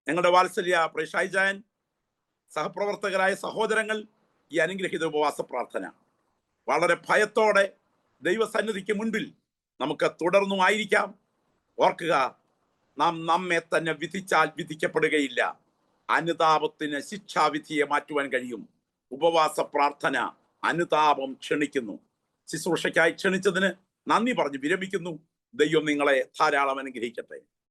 ഞങ്ങളുടെ വാത്സല്യ ഷൈജാൻ, സഹപ്രവർത്തകരായ സഹോദരങ്ങൾ, ഈ അനുഗ്രഹീത ഉപവാസ പ്രാർത്ഥന വളരെ ഭയത്തോടെ ദൈവസന്നിധിക്ക് മുൻപിൽ നമുക്ക് തുടർന്നും ആയിരിക്കാം. ഓർക്കുക, നാം നമ്മെ തന്നെ വിധിച്ചാൽ വിധിക്കപ്പെടുകയില്ല. അനുതാപത്തിന് ശിക്ഷാവിധിയെ മാറ്റുവാൻ കഴിയും. ഉപവാസ പ്രാർത്ഥന അനുതാപം ക്ഷണിക്കുന്നു. ശുശ്രൂഷയ്ക്കായി ക്ഷണിച്ചതിന് നന്ദി പറഞ്ഞ് വിരമിക്കുന്നു. ദൈവം നിങ്ങളെ ധാരാളം അനുഗ്രഹിക്കട്ടെ.